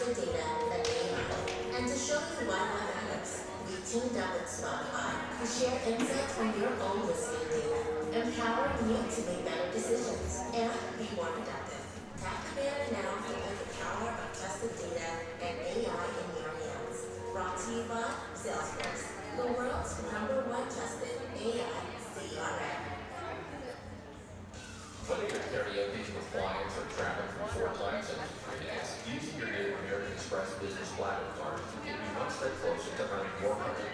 trusted data than AI. And to show you why that matters, we teamed up with Spotify to share insights from your own listening data, empowering you to make better decisions and be more productive. Tap the banner now to put the power of trusted data and AI in your hands. Brought to you by Salesforce, the world's #1 trusted AI CRM. Whether you're karaoke with clients or traveling from 4 time zones in 3 days, using your new American Express Business Platinum card will get you one step closer to earning 420,000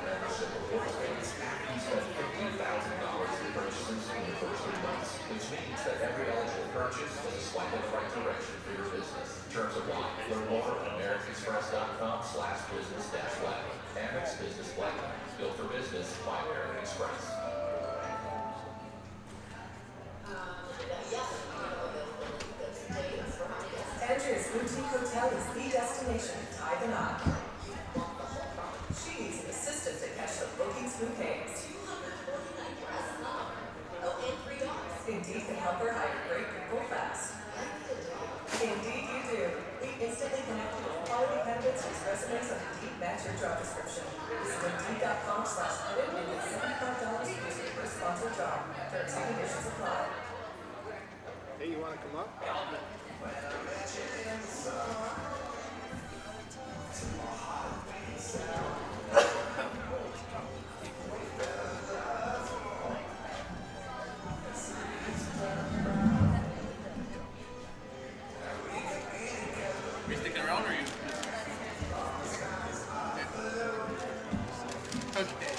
membership rewards points after you spend $15,000 in purchases in your first 3 months, which means that every eligible purchase is a swipe in the right direction for your business. Terms apply. Learn more at americanexpress.com/business-platinum. Amex Business Platinum, built for business by American Express. Andrea's Boutique Hotel is the destination to tie the knot. She needs an assistant to catch the bookings bouquets. Indeed can help her hire great people fast. Indeed you do. We instantly connect you with quality candidates whose resumes on Indeed match your job description. Visit Indeed.com/edit and get $75 for your first sponsored job. Terms and conditions apply. Hey, you want to come up? You sticking around or are you? Okay.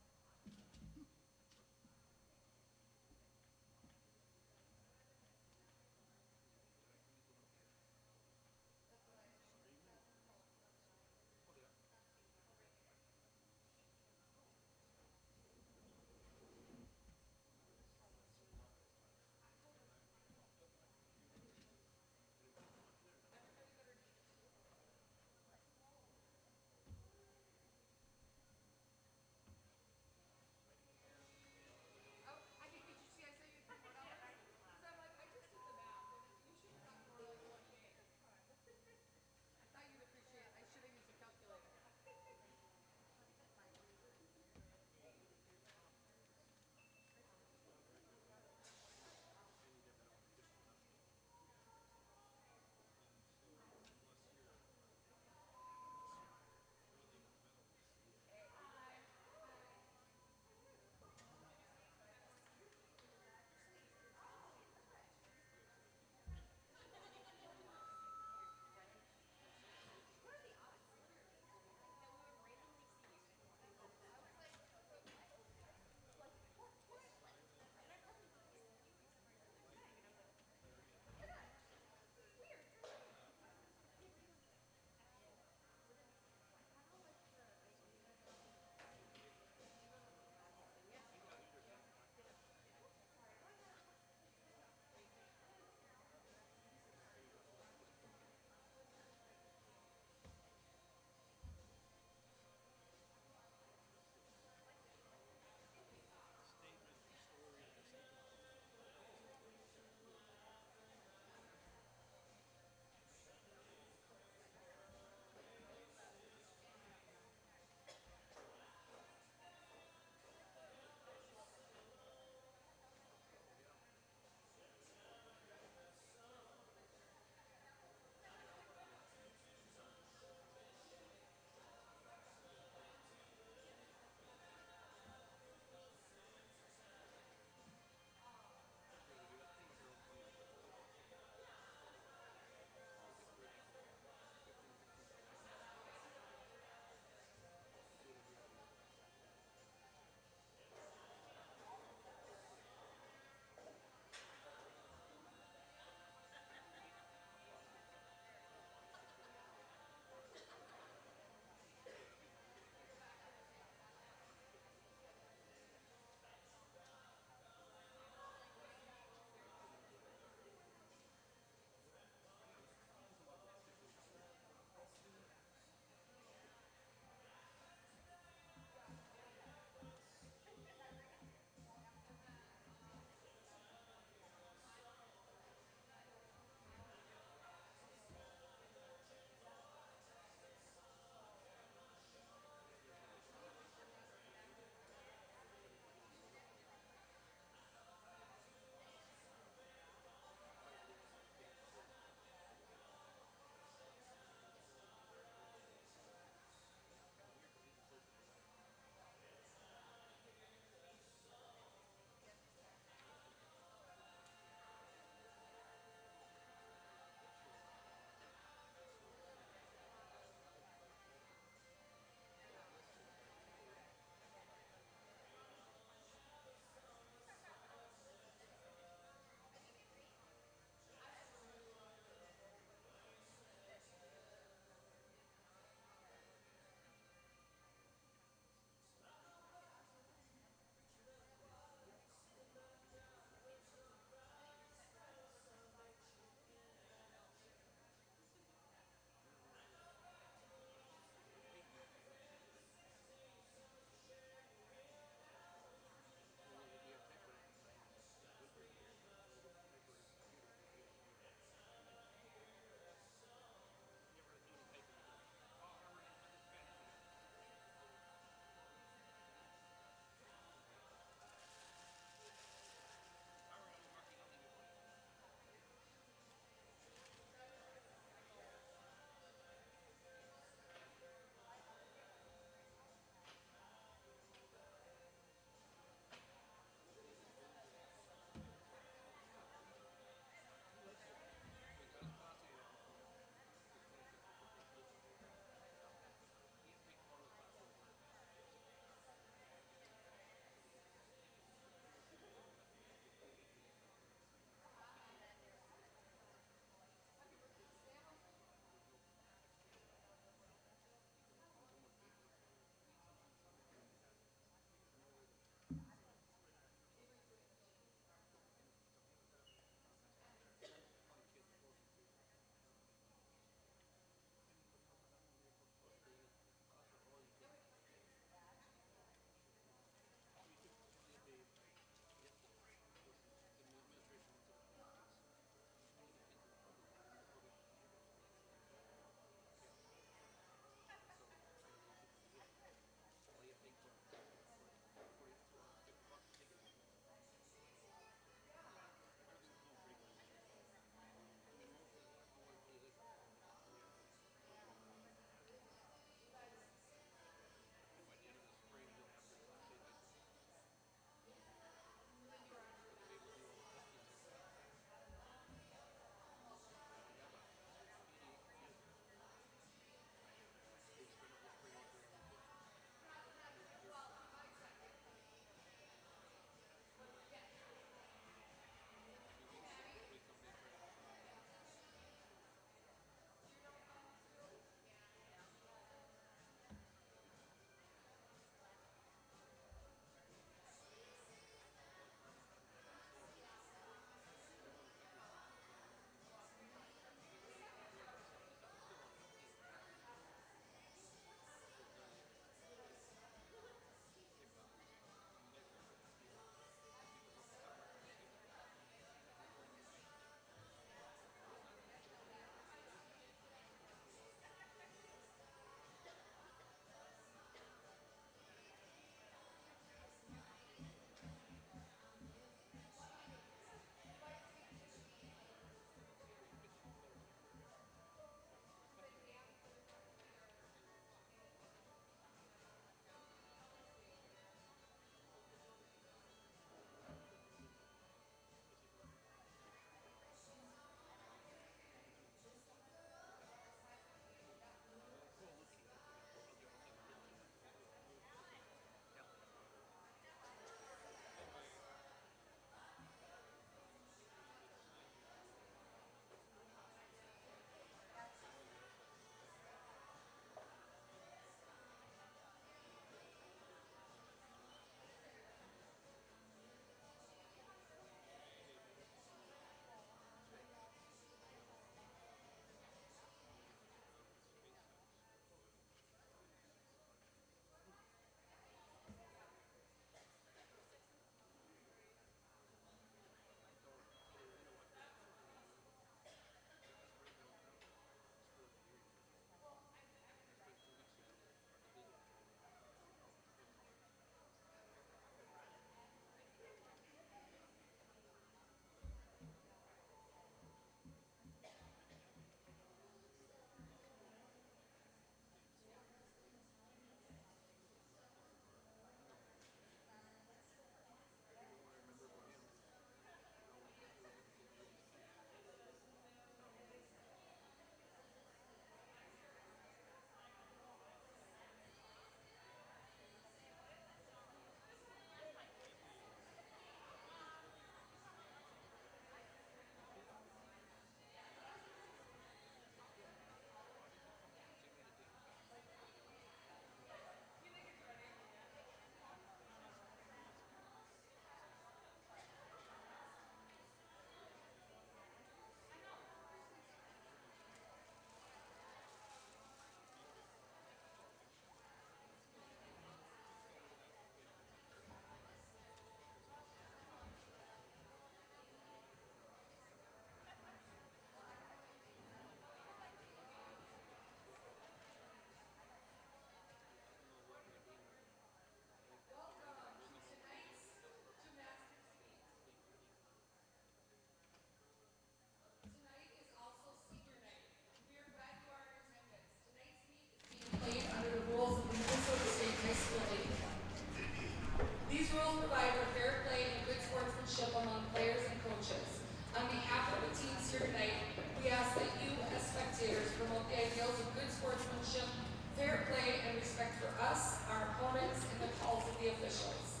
fair play, and respect for us, our opponents, and the calls of the officials.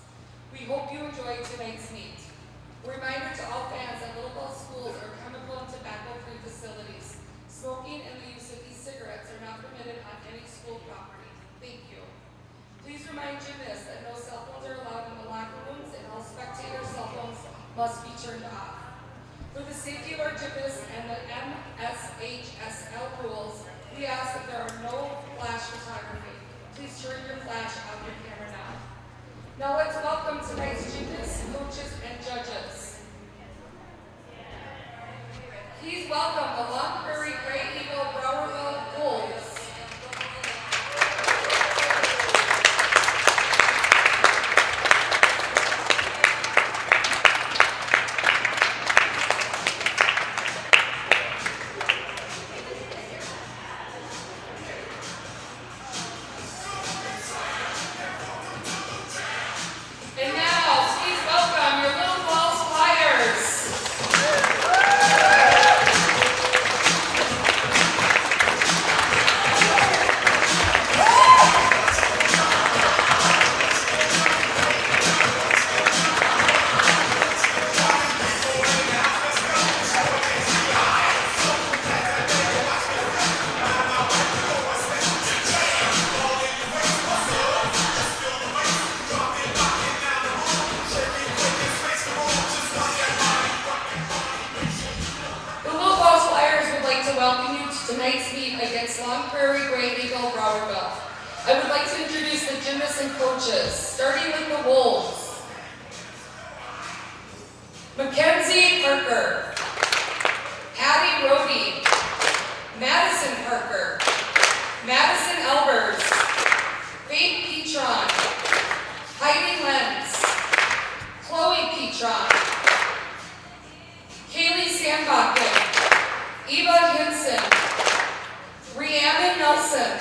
We hope you enjoyed tonight's meet. A reminder to all fans that local schools are chemical and tobacco-free facilities. Smoking and the use of e-cigarettes are not permitted on any school property. Thank you. Please remind gymnasts that no cell phones are allowed in the locker rooms and all spectator cell phones must be turned off. For the safety of our gymnasts and the MSHSL rules, we ask that there are no flash photography. Please turn your flash on your camera now. Now let's welcome tonight's gymnasts, coaches, and judges. Please welcome the Long Prairie-Grey Eagle Browerville Wolves. And now, please welcome your Little Falls Flyers. The Little Falls Flyers would like to welcome you to tonight's meet against Long Prairie-Grey Eagle Browerville. I would like to introduce the gymnasts and coaches, starting with the Wolves. Mackenzie Parker, Patty Rohde, Madison Parker, Madison Elbers, Faith Petron, Heidi Lenz, Chloe Petron, Kaylee Sandbakken, Eva Hinson, Rhiannon Nelson,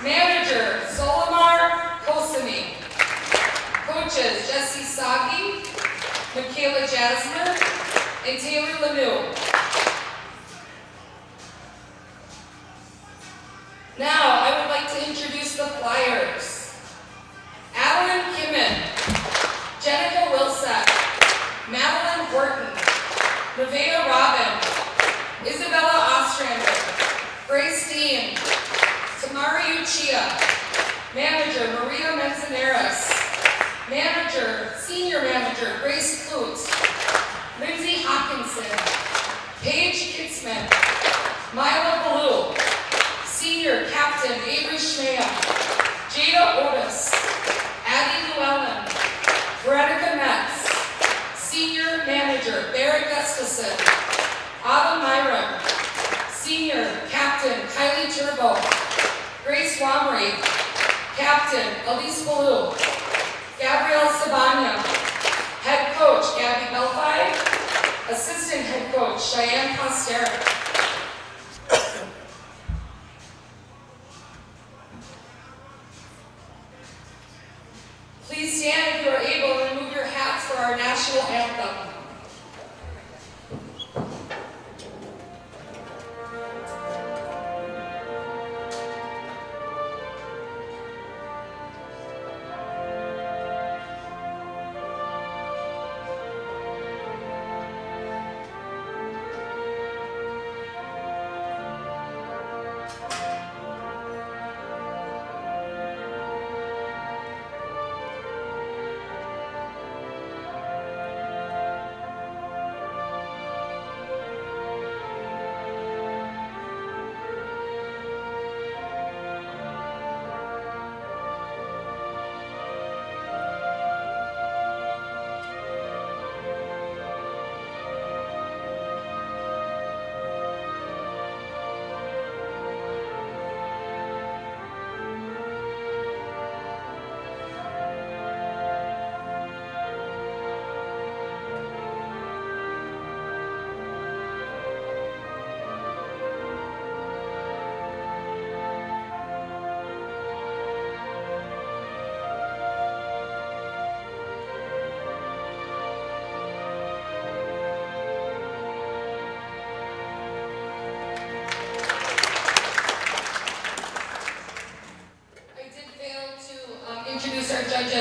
Manager Solomar Kosami, Coaches Jesse Sagi, Michaela Jasmer, and Taylor Lemieux. Now, I would like to introduce the Flyers. Adeline Kimmin, Jenica Wilsack, Madeline Horton, Nevaeh Robin, Isabella Ostrander, Grace Dean, Tamari Uchia, Manager Maria Manzanares, Manager, Senior Manager Grace Clute, Lindsay Hopkinson, Paige Kitzman, Mila Ballou, Senior Captain Avery Schmam, Jada Otis, Addie Llewellyn, Veronica Metz, Senior Manager Barrett Gustafson, Autumn Myron, Senior Captain Kylie Turbo, Grace Wamry, Captain Elise Ballou, Gabrielle Sabanya, Head Coach Gabby Belfi, Assistant Head Coach Cheyenne Costera. Please stand if you are able and remove your hats for our national anthem.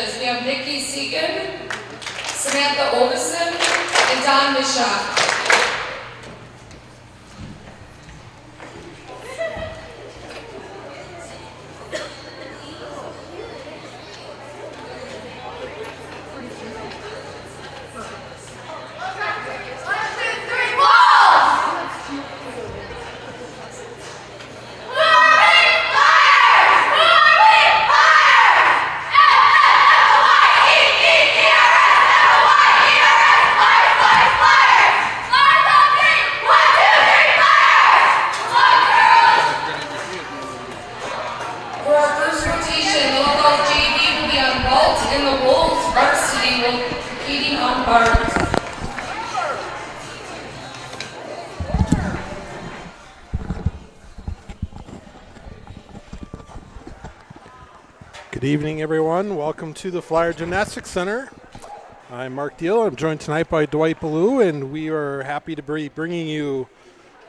judges. We have Nikki Segan, Samantha Ovison, and Don Misha. For our first rotation, Little Girls JV will be on vault, and the Wolves Varsity will be competing on bars. Good evening, everyone. Welcome to the Flyer Gymnastics Center. I'm Mark Deal. I'm joined tonight by Dwight Ballou, and we are happy to be bringing you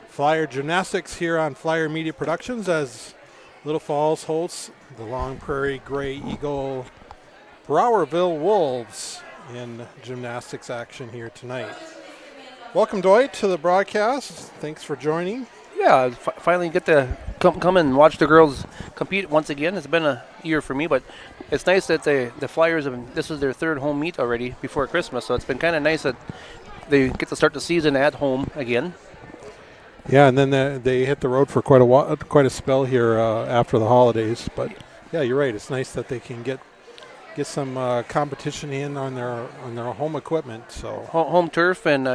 Flyer Gymnastics here on Flyer Media Productions as Little Falls hosts the Long Prairie-Grey Eagle Browerville Wolves in gymnastics action here tonight. Welcome, Dwight, to the broadcast. Thanks for joining. Yeah, finally get to come and watch the girls compete once again. It's been a year for me, but it's nice that the Flyers this is their third home meet already before Christmas, so it's been kind of nice that they get to start the season at home again. Yeah, and then they hit the road for quite a spell here after the holidays. But yeah, you're right. It's nice that they can get some competition in on their home equipment. So Home turf and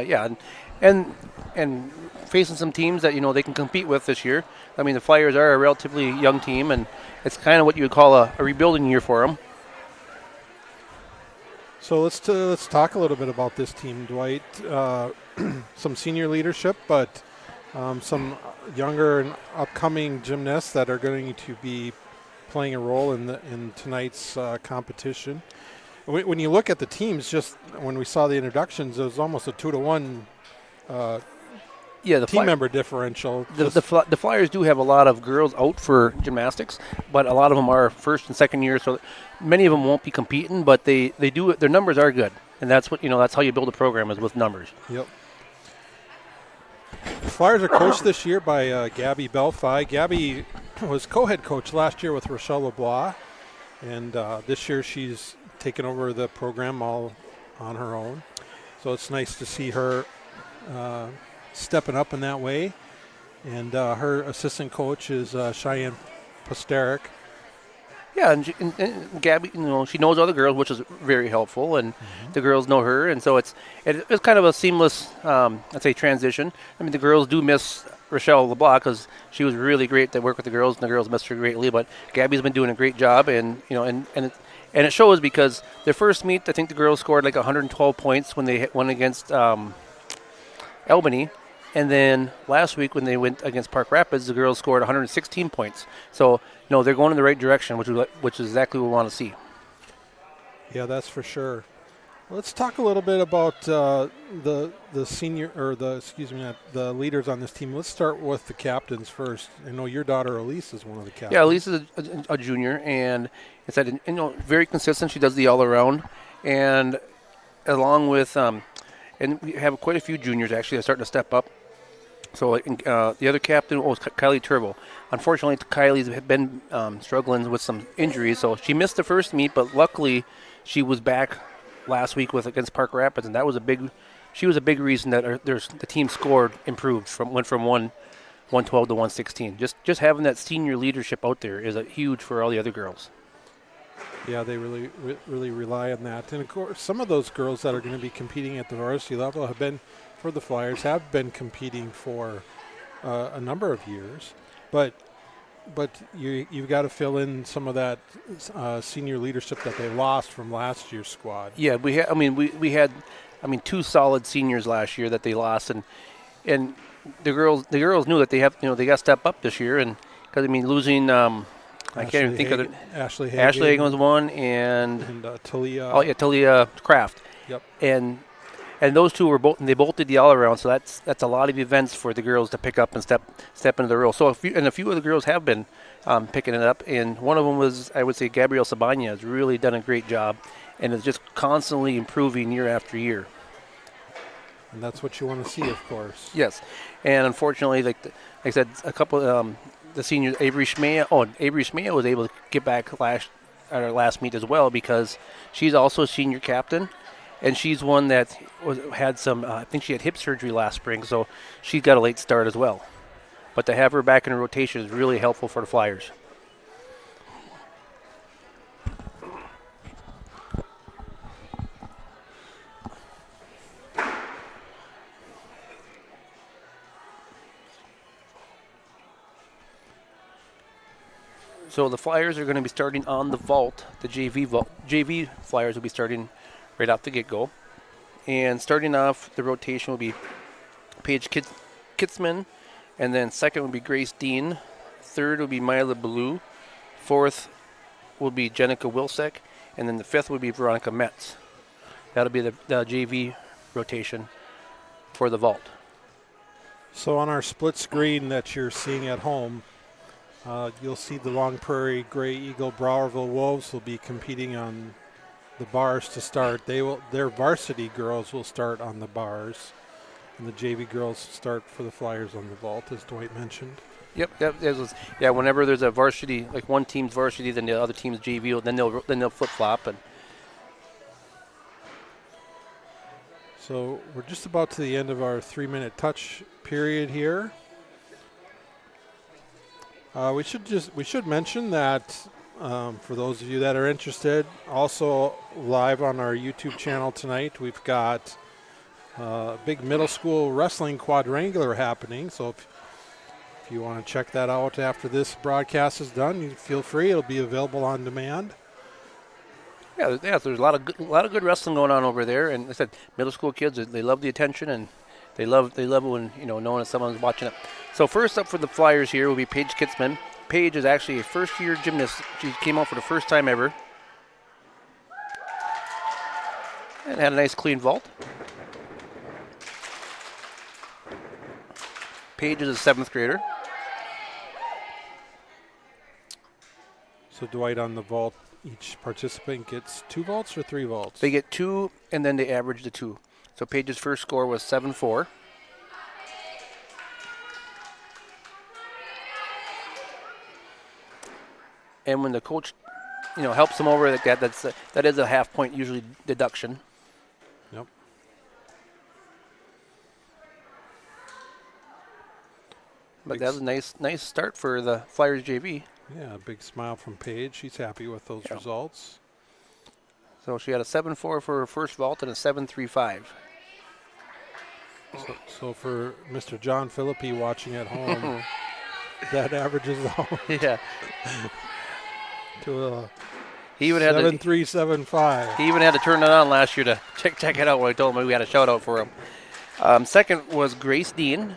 and facing some teams that they can compete with this year. I mean, the Flyers are a relatively young team, and it's kind of what you would call a rebuilding year for them. So let's talk a little bit about this team, Dwight. Some senior leadership, but some younger and upcoming gymnasts that are going to be playing a role in tonight's competition. When you look at the teams, just when we saw the introductions, it was almost a 2-to-1 team member differential. The Flyers do have a lot of girls out for gymnastics, but a lot of them are first and second year, so many of them won't be competing, but they do. Their numbers are good, and that's what that's how you build a program, is with numbers. Yep. The Flyers are coached this year by Gabby Belfi. Gabby was co-head coach last year with Rochelle LeBlanc, and this year she's taken over the program all on her own. So it's nice to see her stepping up in that way. And her assistant coach is Cheyenne Posteric. Yeah, and Gabby, she knows all the girls, which is very helpful, and the girls know her, and so it's kind of a seamless, I'd say, transition. I mean, the girls do miss Rochelle LeBlanc because she was really great to work with the girls, and the girls missed her greatly. But Gabby's been doing a great job, and it shows because their first meet, I think the girls scored like 112 points when they went against Albany. And then last week when they went against Park Rapids, the girls scored 116 points. So, they're going in the right direction, which is exactly what we want to see. Yeah, that's for sure. Let's talk a little bit about the senior, or the leaders on this team. Let's start with the captains first. I know your daughter Elise is one of the captains. Yeah, Elise is a junior, and it's very consistent. She does the all around, and along with and we have quite a few juniors actually that are starting to step up. So the other captain was Kylie Turbo. Unfortunately, Kylie's been struggling with some injuries, so she missed the first meet, but luckily she was back last week against Park Rapids, and she was a big reason that the team scored improved went from 112 to 116. Just having that senior leadership out there is huge for all the other girls. Yeah, they really rely on that, and of course, some of those girls that are going to be competing at the varsity level have been competing for a number of years, but you've got to fill in some of that senior leadership that they lost from last year's squad. Yeah, we had 2 solid seniors last year that they lost, and the girls knew that they got to step up this year, and because losing I can't even think of it. Ashley Hagen was one, and Talia. Oh yeah, Talia Kraft. Yep. And And those two they both did the all around, so that's a lot of events for the girls to pick up and step into the role. So a few of the girls have been picking it up, and one of them was, I would say, Gabrielle Sabanya has really done a great job, and is just constantly improving year after year. And that's what you want to see, of course. Yes, and unfortunately, like I said, a couple the seniors, Avery Schmea was able to get back at our last meet as well, because she's also a senior captain. And she's one that had some, I think she had hip surgery last spring, so she got a late start as well. But to have her back in the rotation is really helpful for the Flyers. So the Flyers are going to be starting on the vault. The JV Flyers will be starting right off the get-go. And starting off, the rotation will be Paige Kitzman, and then second will be Grace Dean. Third will be Mila Ballou. Fourth will be Jenica Wilczek, and then the fifth will be Veronica Metz. That'll be the JV rotation for the vault. So on our split screen that you're seeing at home, you'll see the Long Prairie-Grey Eagle Browerville Wolves will be competing on the bars to start. Their varsity girls will start on the bars, and the JV girls start for the Flyers on the vault, as Dwight mentioned. Yep. Whenever there's a varsity, like one team's varsity, then the other team's JV, then they'll flip flop. And so we're just about to the end of our 3-minute touch period here. We should mention that. For those of you that are interested, also live on our YouTube channel tonight, we've got a big middle school wrestling quadrangular happening. So if you want to check that out after this broadcast is done, you feel free. It'll be available on demand. Yeah. There's a lot of good wrestling going on over there, and I said middle school kids, they love the attention, and they love when knowing that someone's watching it. So first up for the Flyers here will be Paige Kitzman. Paige is actually a first-year gymnast. She came out for the first time ever. And had a nice clean vault. Paige is a 7th grader. So Dwight, on the vault, each participant gets 2 vaults or 3 vaults? They get 2, and then they average the 2. So Paige's first score was 7.4. And when the coach, helps them over like that, that is a half point usually deduction. Yep. But that was a nice start for the Flyers JV. Yeah, a big smile from Paige. She's happy with those results. So she had a 7.4 for her first vault and a 7.35. So for Mr. John Philippi watching at home, that averages out. Yeah. To a he even had 7.375. He even had to turn it on last year to check it out when I told him we had a shout out for him. Second was Grace Dean.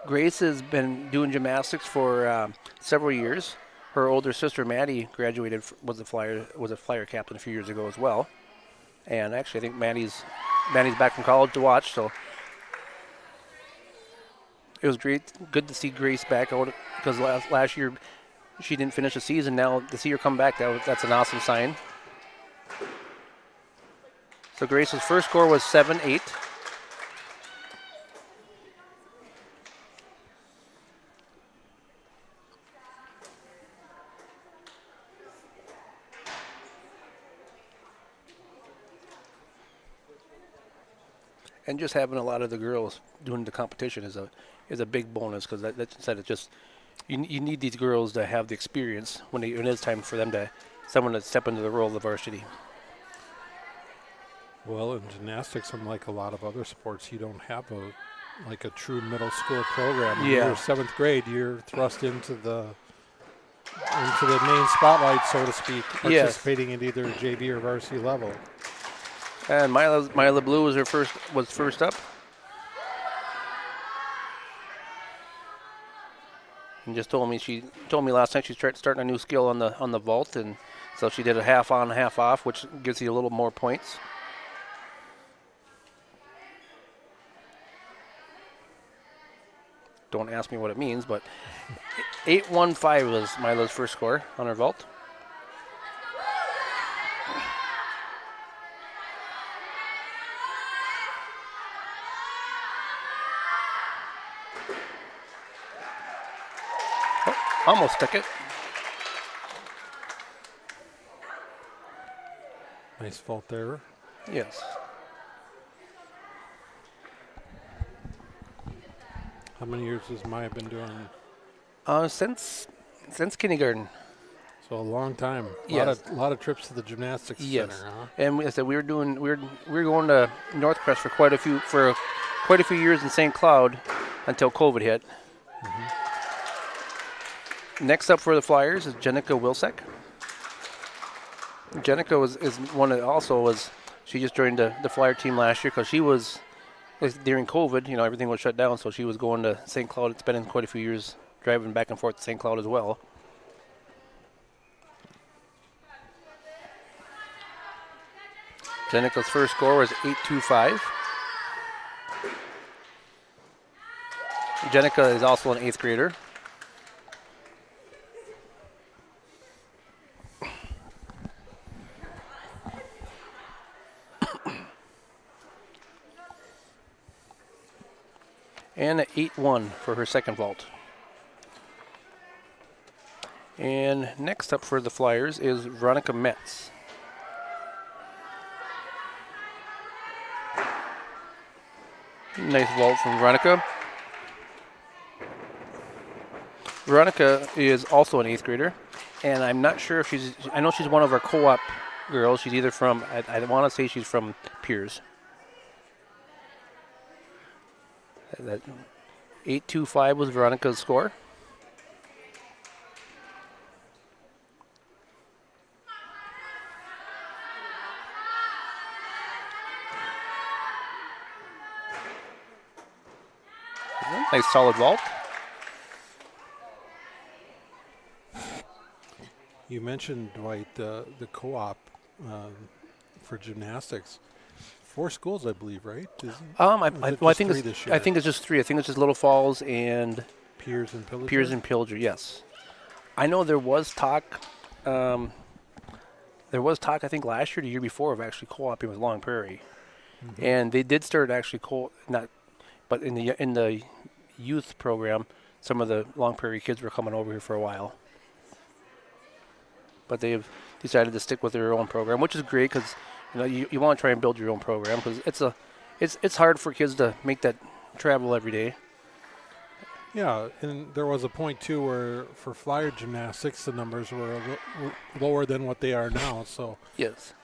Grace has been doing gymnastics for several years. Her older sister Maddie graduated, was a Flyer captain a few years ago as well. And actually, I think Maddie's back from college to watch. So it was good to see Grace back out, because last year she didn't finish the season. Now to see her come back, that's an awesome sign. So Grace's first score was 7.8. And just having a lot of the girls doing the competition is a big bonus, because that said, it just you need these girls to have the experience when it is time for someone to step into the role of the varsity. Well, in gymnastics, unlike a lot of other sports, you don't have a true middle school program. When you're 7th grade, you're thrust into the main spotlight, so to speak, participating in either JV or varsity level. And Mila Blue was first up. And just told me last night she's starting a new skill on the vault, and so she did a half on, half off, which gives you a little more points. Don't ask me what it means, but 815 was Mila's first score on her vault. Oh, almost took it. Nice vault there. Yes. How many years has Maya been doing? Since kindergarten. So a long time. Yes. A lot of trips to the gymnastics Yes. center, huh? And I said we were going to Northcrest for quite a few years in St. Cloud until COVID hit. Next up for the Flyers is Jenica Wilczek. Jenica is one that also was. She just joined the Flyer team last year because she was during COVID. Everything was shut down, so she was going to St. Cloud. It's been in quite a few years driving back and forth to St. Cloud as well. Jenica's first score was 825. Jenica is also an 8th grader. And an 8-1 for her second vault. And next up for the Flyers is Veronica Metz. Nice vault from Veronica. Veronica is also an 8th grader, and I'm not sure if I know she's one of our co-op girls. She's either from, I want to say she's from Piers. That 825 was Veronica's score. Nice solid vault. You mentioned, Dwight, the co-op for gymnastics. 4 schools, I believe, right? I think it's just 3. I think it's just Little Falls and Piers and Pillager. Piers and Pillager, yes. I know there was talk. I think last year, the year before, of actually co-oping with Long Prairie, and they did start actually but in the youth program, some of the Long Prairie kids were coming over here for a while. But they've decided to stick with their own program, which is great because you want to try and build your own program because it's hard for kids to make that travel every day. Yeah, and there was a point too where for Flyer gymnastics the numbers were lower than what they are now. So yes,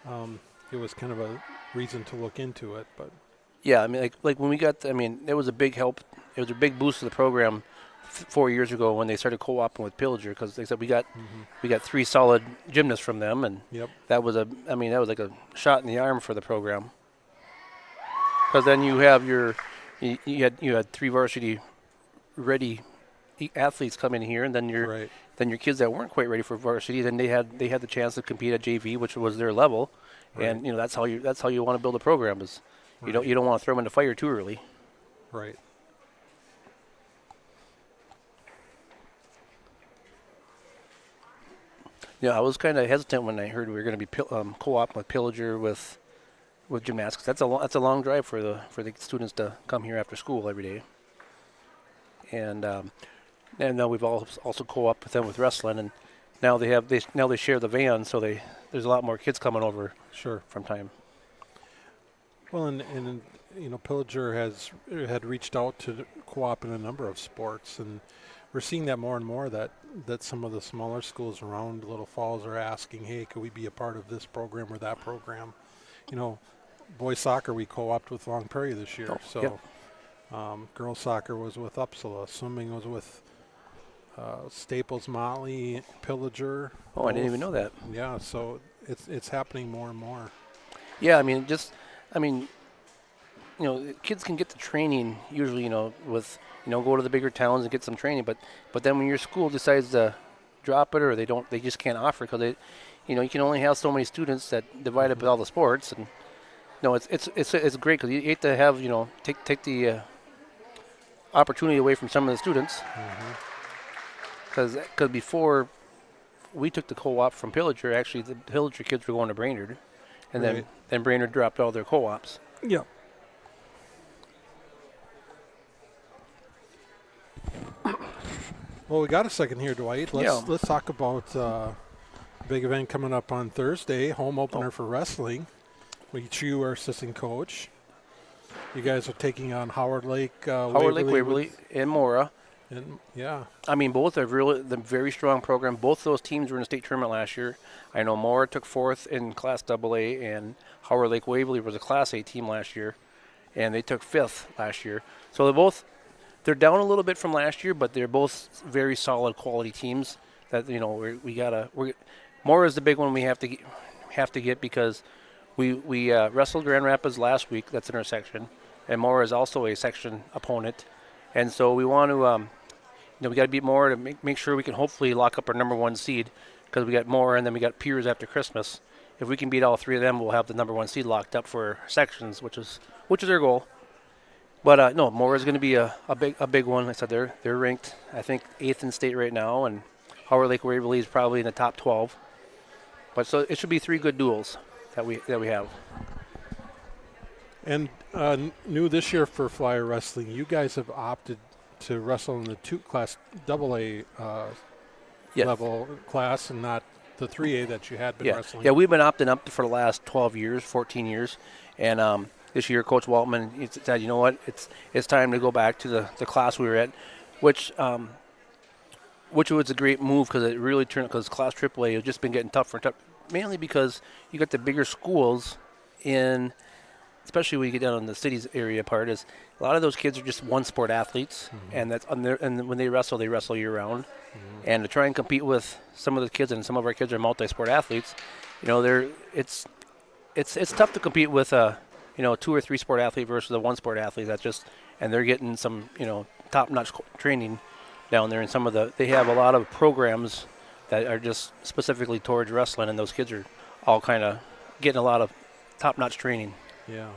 it was kind of a reason to look into it. But yeah, I mean, like when we got, it was a big help. It was a big boost to the program 4 years ago when they started co-oping with Pillager because they said we got 3 solid gymnasts from them, and that was like a shot in the arm for the program. Because then you have you had 3 varsity ready athletes come in here, and then your kids that weren't quite ready for varsity, then they had the chance to compete at JV, which was their level, and that's how you want to build a program is you don't want to throw them in the fire too early. Right. Yeah, I was kind of hesitant when I heard we were going to be co-op with Pillager with gymnastics. That's a long drive for the students to come here after school every day. And now we've also co-op with them with wrestling, and now they share the van, so there's a lot more kids coming over. Sure. From time. Well, and Pillager had reached out to co-op in a number of sports, and we're seeing that more and more that some of the smaller schools around Little Falls are asking, hey, could we be a part of this program or that program? Boys soccer we co-opted with Long Prairie this year. Girls soccer was with Uppsala. Swimming was with Staples, Motley, Pillager. Oh, I didn't even know that. Yeah, so it's happening more and more. Yeah, kids can get the training usually, with go to the bigger towns and get some training, but then when your school decides to drop it or they just can't offer it because you can only have so many students that divide up with all the sports, and it's great because you hate to have take opportunity away from some of the students. Because before we took the co-op from Pillager, actually the Pillager kids were going to Brainerd, and Right. then Brainerd dropped all their co-ops. Yeah. Well, we got a second here, Dwight. Let's talk about big event coming up on Thursday, home opener for wrestling, which you are assistant coach. You guys are taking on Howard Lake Waverly, and Mora. And yeah, I mean, both are really the very strong program. Both those teams were in the state tournament last year. I know Mora took 4th in Class AA, and Howard Lake Waverly was a Class A team last year, and they took 5th last year. So they're down a little bit from last year, but they're both very solid quality teams. That Mora is the big one we have to get because we wrestled Grand Rapids last week. That's in our section, and Mora is also a section opponent, and so we want to. We got to beat Mora to make sure we can hopefully lock up our number 1 seed because we got Mora and then we got Piers after Christmas. If we can beat all 3 of them, we'll have the number 1 seed locked up for sections, which is our goal. But no, Mora is going to be a big one. Like I said they're ranked, I think, 8th in state right now, and Howard Lake Waverly is probably in the top 12. But so it should be 3 good duels that we have. and new this year for Flyer Wrestling, you guys have opted to wrestle in the Class AA Yes. level class and not the 3A that you had been wrestling. Yeah, we've been opting up for the last 12 years, 14 years, and this year Coach Waltman said, you know what, it's time to go back to the class we were at, which was a great move because it really turned, because Class AAA has just been getting tougher and tougher, mainly because you got the bigger schools in, especially when you get down in the cities area part, is a lot of those kids are just one sport athletes, and and when they wrestle year round. And to try and compete with some of the kids, and some of our kids are multi-sport athletes, it's tough to compete with 2 or 3 sport athlete versus a 1 sport athlete. And they're getting some top-notch training down there, and they have a lot of programs that are just specifically towards wrestling, and those kids are all kind of getting a lot of top-notch training. Yeah.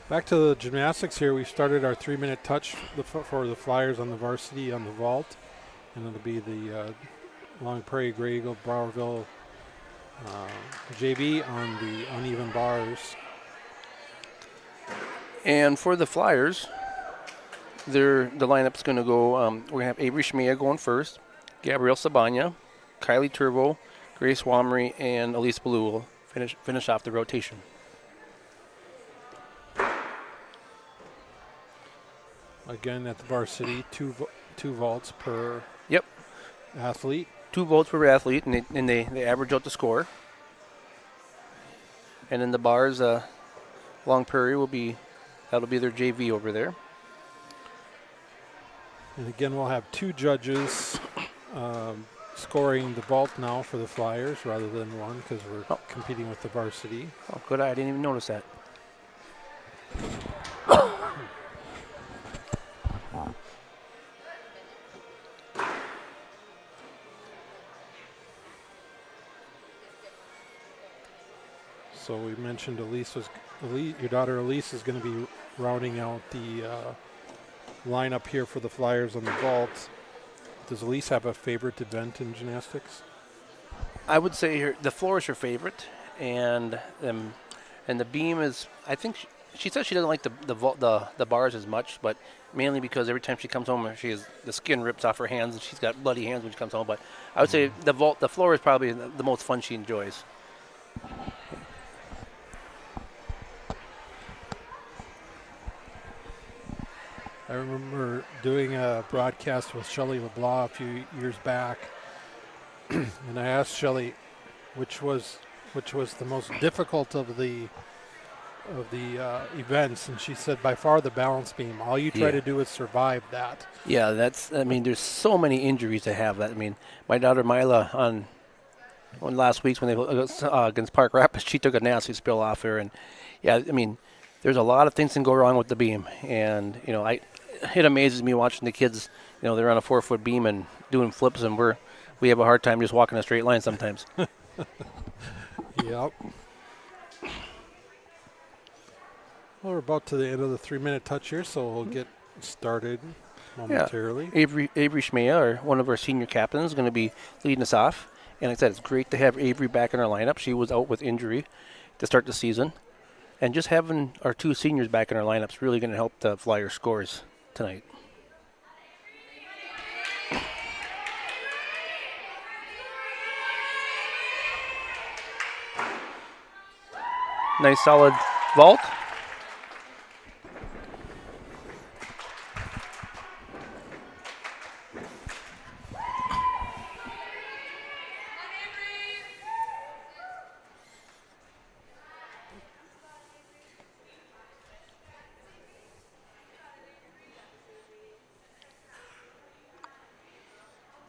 Back to the gymnastics here. We started our 3-minute touch for the Flyers on the varsity on the vault. And it'll be the Long Prairie-Grey Browerville JV on the uneven bars. And for the Flyers, the lineup's going to go, we're going to have Avery Shmea going first, Gabrielle Sabanya, Kylie Turbo, Grace Wamry, and Elise Ballou will finish off the rotation. Again, at the varsity, two vaults per athlete. 2 votes per athlete, and they average out the score. And in the bars, Long Prairie that'll be their JV over there. And again, we'll have 2 judges scoring the vault now for the Flyers rather than 1 because we're competing with the varsity. Oh, good. I didn't even notice that. So we mentioned your daughter Elise is going to be rounding out the lineup here for the Flyers on the vault. Does Elise have a favorite event in gymnastics? I would say the floor is her favorite, and the beam is. I think she says she doesn't like the bars as much, but mainly because every time she comes home, the skin rips off her hands, and she's got bloody hands when she comes home. But I would say the floor is probably the most fun she enjoys. I remember doing a broadcast with Shelley LeBlanc a few years back, and I asked Shelley which was the most difficult of the events, and she said by far the balance beam. All you try to do is survive that. Yeah, there's so many injuries to have that. I mean, my daughter Mila on last week's when they against Park Rapids, she took a nasty spill off her, and there's a lot of things can go wrong with the beam, and it amazes me watching the kids. They're on a 4-foot beam and doing flips, and we have a hard time just walking a straight line sometimes. Yep. Well, we're about to the end of the 3-minute touch here, so we'll get started Yeah. momentarily. Avery Schmea, or one of our senior captains, is going to be leading us off. And like I said, it's great to have Avery back in our lineup. She was out with injury to start the season. And just having our 2 seniors back in our lineup is really going to help the Flyers scores tonight. Nice solid vault.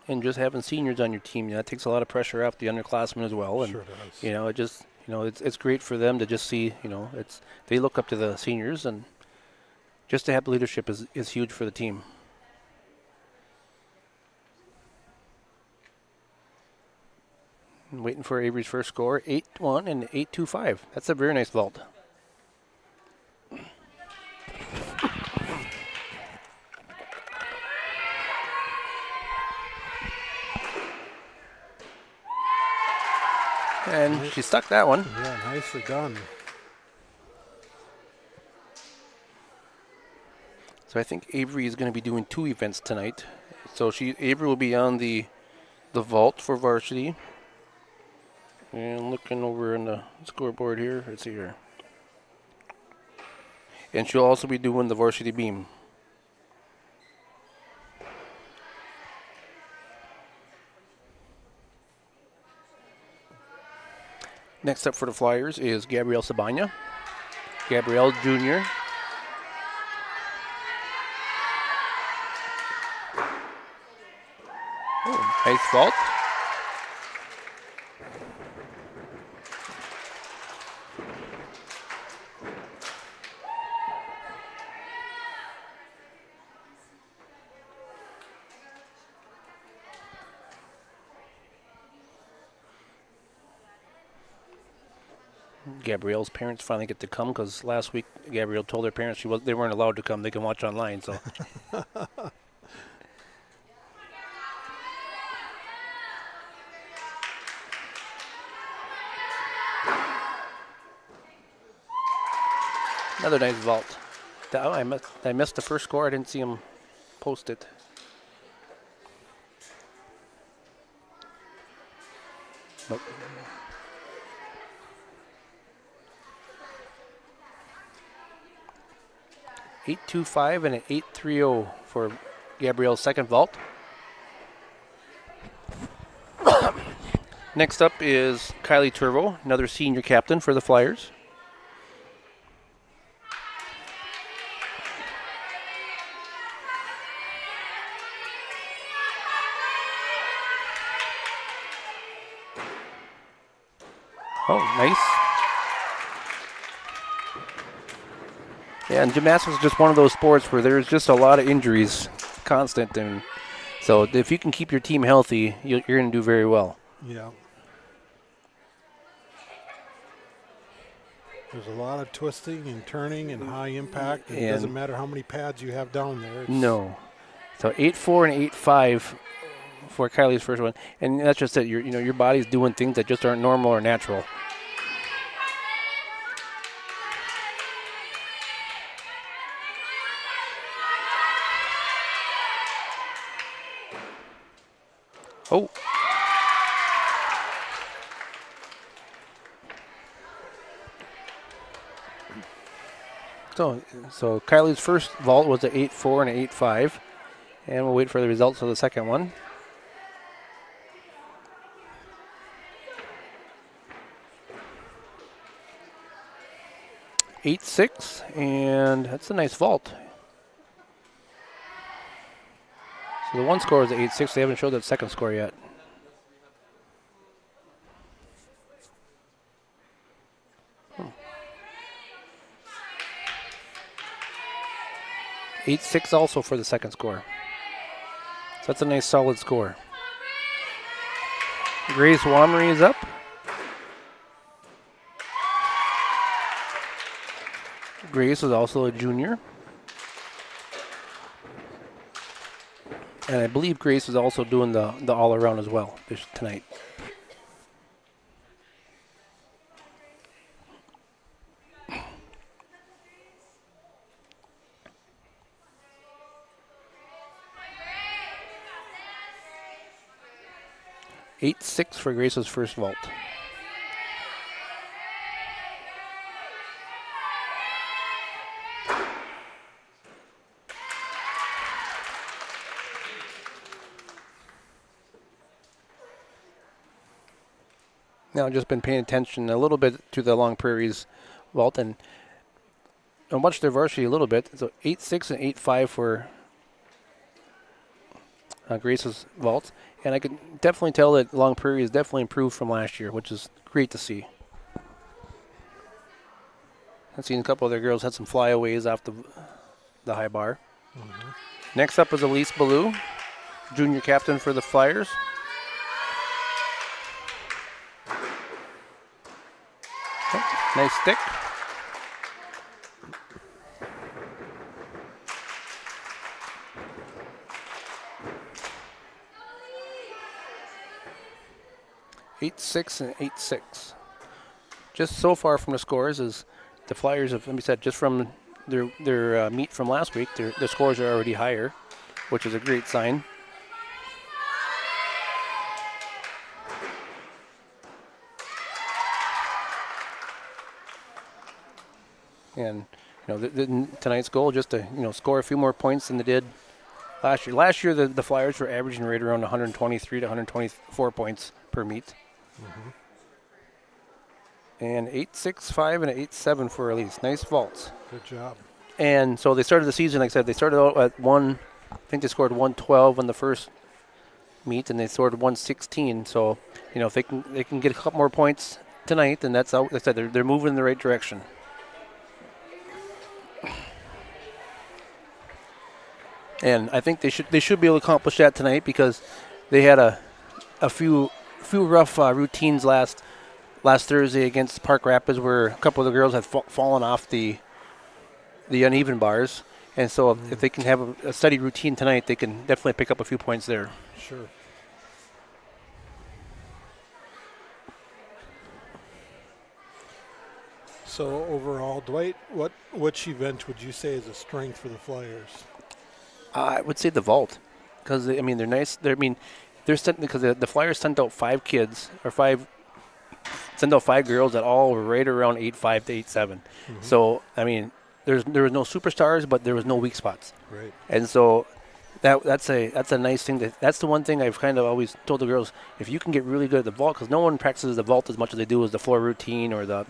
And just having seniors on your team, that takes a lot of pressure off the underclassmen as well. And Sure does. it just it's great for them to just see, they look up to the seniors, and just to have leadership is huge for the team. And waiting for Avery's first score, 8-1 and 8-2-5. That's a very nice vault. And she stuck that one. Yeah, nicely done. So I think Avery is going to be doing 2 events tonight. So Avery will be on the vault for varsity. And looking over in the scoreboard here, let's see here. And she'll also be doing the varsity beam. Next up for the Flyers is Gabrielle Sabanya. Gabrielle Jr. Oh, nice vault. Gabrielle's parents finally get to come, because last week Gabrielle told their parents they weren't allowed to come. They can watch online. So another nice vault. I missed the first score. I didn't see him post it. But 8-2-5 and an 8-3-0 for Gabrielle's second vault. Next up is Kylie Turvo, another senior captain for the Flyers. Oh, nice. Yeah, and gymnastics is just one of those sports where there's just a lot of injuries, constant, and so if you can keep your team healthy, you're going to do very well. Yeah. There's a lot of twisting and turning and high impact. It doesn't matter how many pads you have down there. No. So 8-4 and 8-5 for Kylie's first one, and that's just it. Your body's doing things that just aren't normal or natural. Oh. So Kylie's first vault was an 8-4 and an 8-5. And we'll wait for the results of the second one. Eight, 6, and that's a nice vault. So the one score is 8-6. They haven't showed that second score yet. Hmm. 8-6 also for the second score. So that's a nice solid score. Grace Wamery is up. Grace is also a junior. And I believe Grace is also doing the all around as well tonight. (8-6) for Grace's first vault. Now I've just been paying attention a little bit to the Long Prairie's vault and watched their varsity a little bit. So 8-6 and 8-5 for Grace's vault. And I could definitely tell that Long Prairie has definitely improved from last year, which is great to see. I've seen a couple of their girls had some flyaways off the high bar. Next up is Elise Ballou, junior captain for the Flyers. Nice stick. (8-6) and 8-6. Just so far from the scores is the Flyers have, let me say, just from their meet from last week, their scores are already higher, which is a great sign. And tonight's goal just to score a few more points than they did last year. Last year the Flyers were averaging right around 123 to 124 points per meet. And 8-6-5 and 8-7 for Elise. Nice vaults. Good job. And so they started the season, like I said, they started out at I think they scored 112 on the first meet, and they scored 116. So if they can get a couple more points tonight, then that's out. Like I said, they're moving in the right direction. And I think they should be able to accomplish that tonight because they had a few rough routines last Thursday against Park Rapids where a couple of the girls had fallen off the uneven bars. And so if they can have a steady routine tonight, they can definitely pick up a few points there. Sure. So overall, Dwight, which event would you say is a strength for the Flyers? I would say the vault, because they're nice. They're sent because the Flyers sent out 5 kids sent out 5 girls that all were right around 8-5 to 8-7. So there was no superstars, but there was no weak spots. Right. And so that's a nice thing. That's the one thing I've kind of always told the girls: if you can get really good at the vault, because no one practices the vault as much as they do as the floor routine or the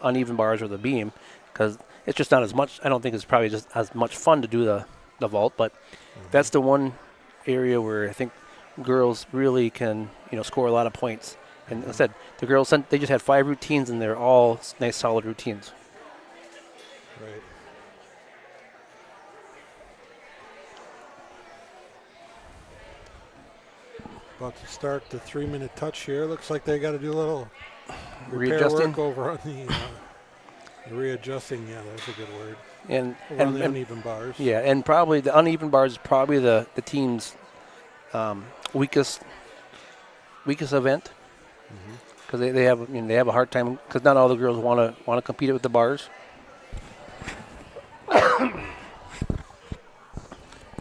uneven bars or the beam, because it's just not as much. I don't think it's probably just as much fun to do the vault, but that's the one area where I think girls really can score a lot of points. And like I said, the girls they just had 5 routines and they're all nice solid routines. Right. About to start the 3-minute touch here. Looks like they got to do a little repair Readjusting. work over on the readjusting. Yeah, that's a good word. And on the uneven bars. Yeah, and probably the uneven bars is probably the team's weakest event, because they have a hard time, because not all the girls want to compete with the bars.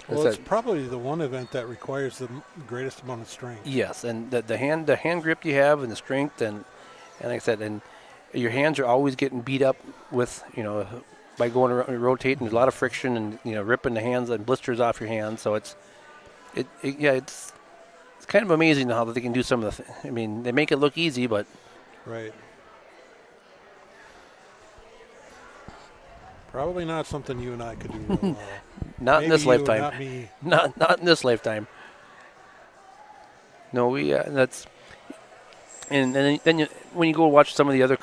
Well, it's probably the one event that requires the greatest amount of strength. Yes, and the hand grip you have and the strength and like I said, and your hands are always getting beat up with by going around and rotating. There's a lot of friction and ripping the hands and blisters off your hands. So it's kind of amazing how they can do some of the. They make it look easy, but right. Probably not something you and I could do real well. Not in this lifetime. Not me. Not in this lifetime. No, that's. And then when you go watch some of the other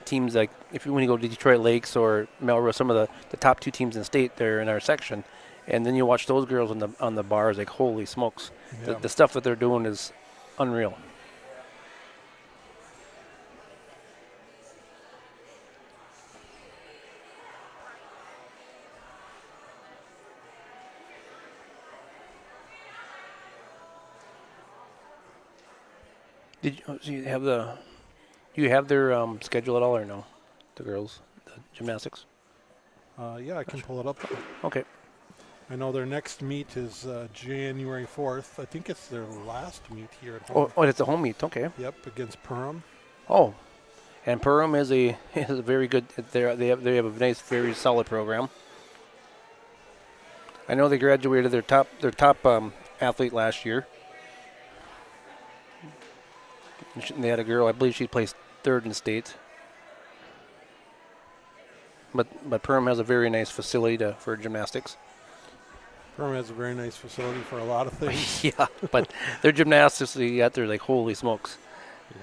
teams, like when you go to Detroit Lakes or Melrose, some of the top 2 teams in the state, they're in our section, and then you watch those girls on the bars, like holy smokes, Yeah. the stuff that they're doing is unreal. Do you have their schedule at all or no? The girls, the gymnastics. Yeah, I can pull it up. Okay. I know their next meet is January 4th. I think it's their last meet here at home. Oh, it's a home meet. Okay. Yep, against Perham. Oh, and Perham is a very good. They have a nice, very solid program. I know they graduated their top athlete last year. They had a girl, I believe she placed third in state. But Perham has a very nice facility for gymnastics. Perham has a very nice facility for a lot of things. Yeah, but their gymnastics, they're like, holy smokes. Yeah.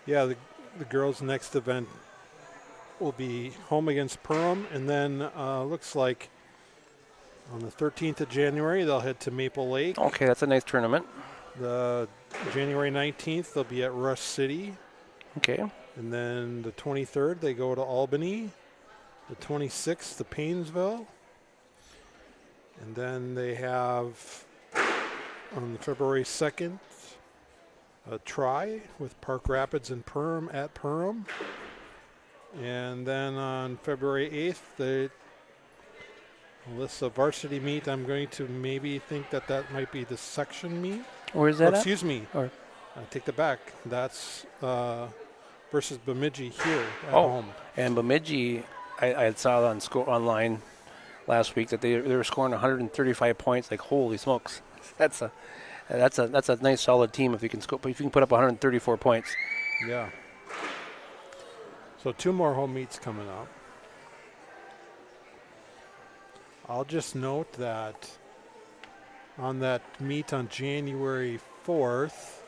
Yeah, the girls' next event will be home against Perham, and then looks like on the 13th of January they'll head to Maple Lake. Okay, that's a nice tournament. The January 19th they'll be at Rush City. Okay. And then the 23rd they go to Albany. The 26th to Paynesville. And then they have on February 2nd a try with Park Rapids and Perham at Perham. And then on February 8th, this Varsity meet. I'm going to maybe think that might be the section meet. Where's that at? Excuse me. I take that back. That's versus Bemidji here at home. And Bemidji, I saw on online last week that they were scoring 135 points. Like, holy smokes! That's a nice solid team if you can put up 134 points. Yeah. So 2 more home meets coming up. I'll just note that on that meet on January 4th,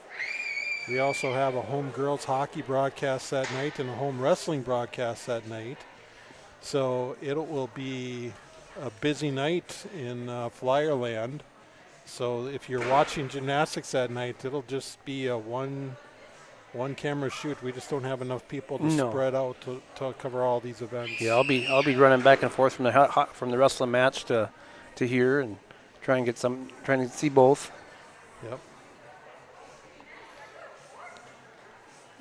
we also have a home girls hockey broadcast that night and a home wrestling broadcast that night. So it will be a busy night in Flyerland. So if you're watching gymnastics that night, it'll just be a one camera shoot. We just don't have enough people to spread out to cover all these events. Yeah, I'll be running back and forth from the wrestling match to here and trying to see both. Yep.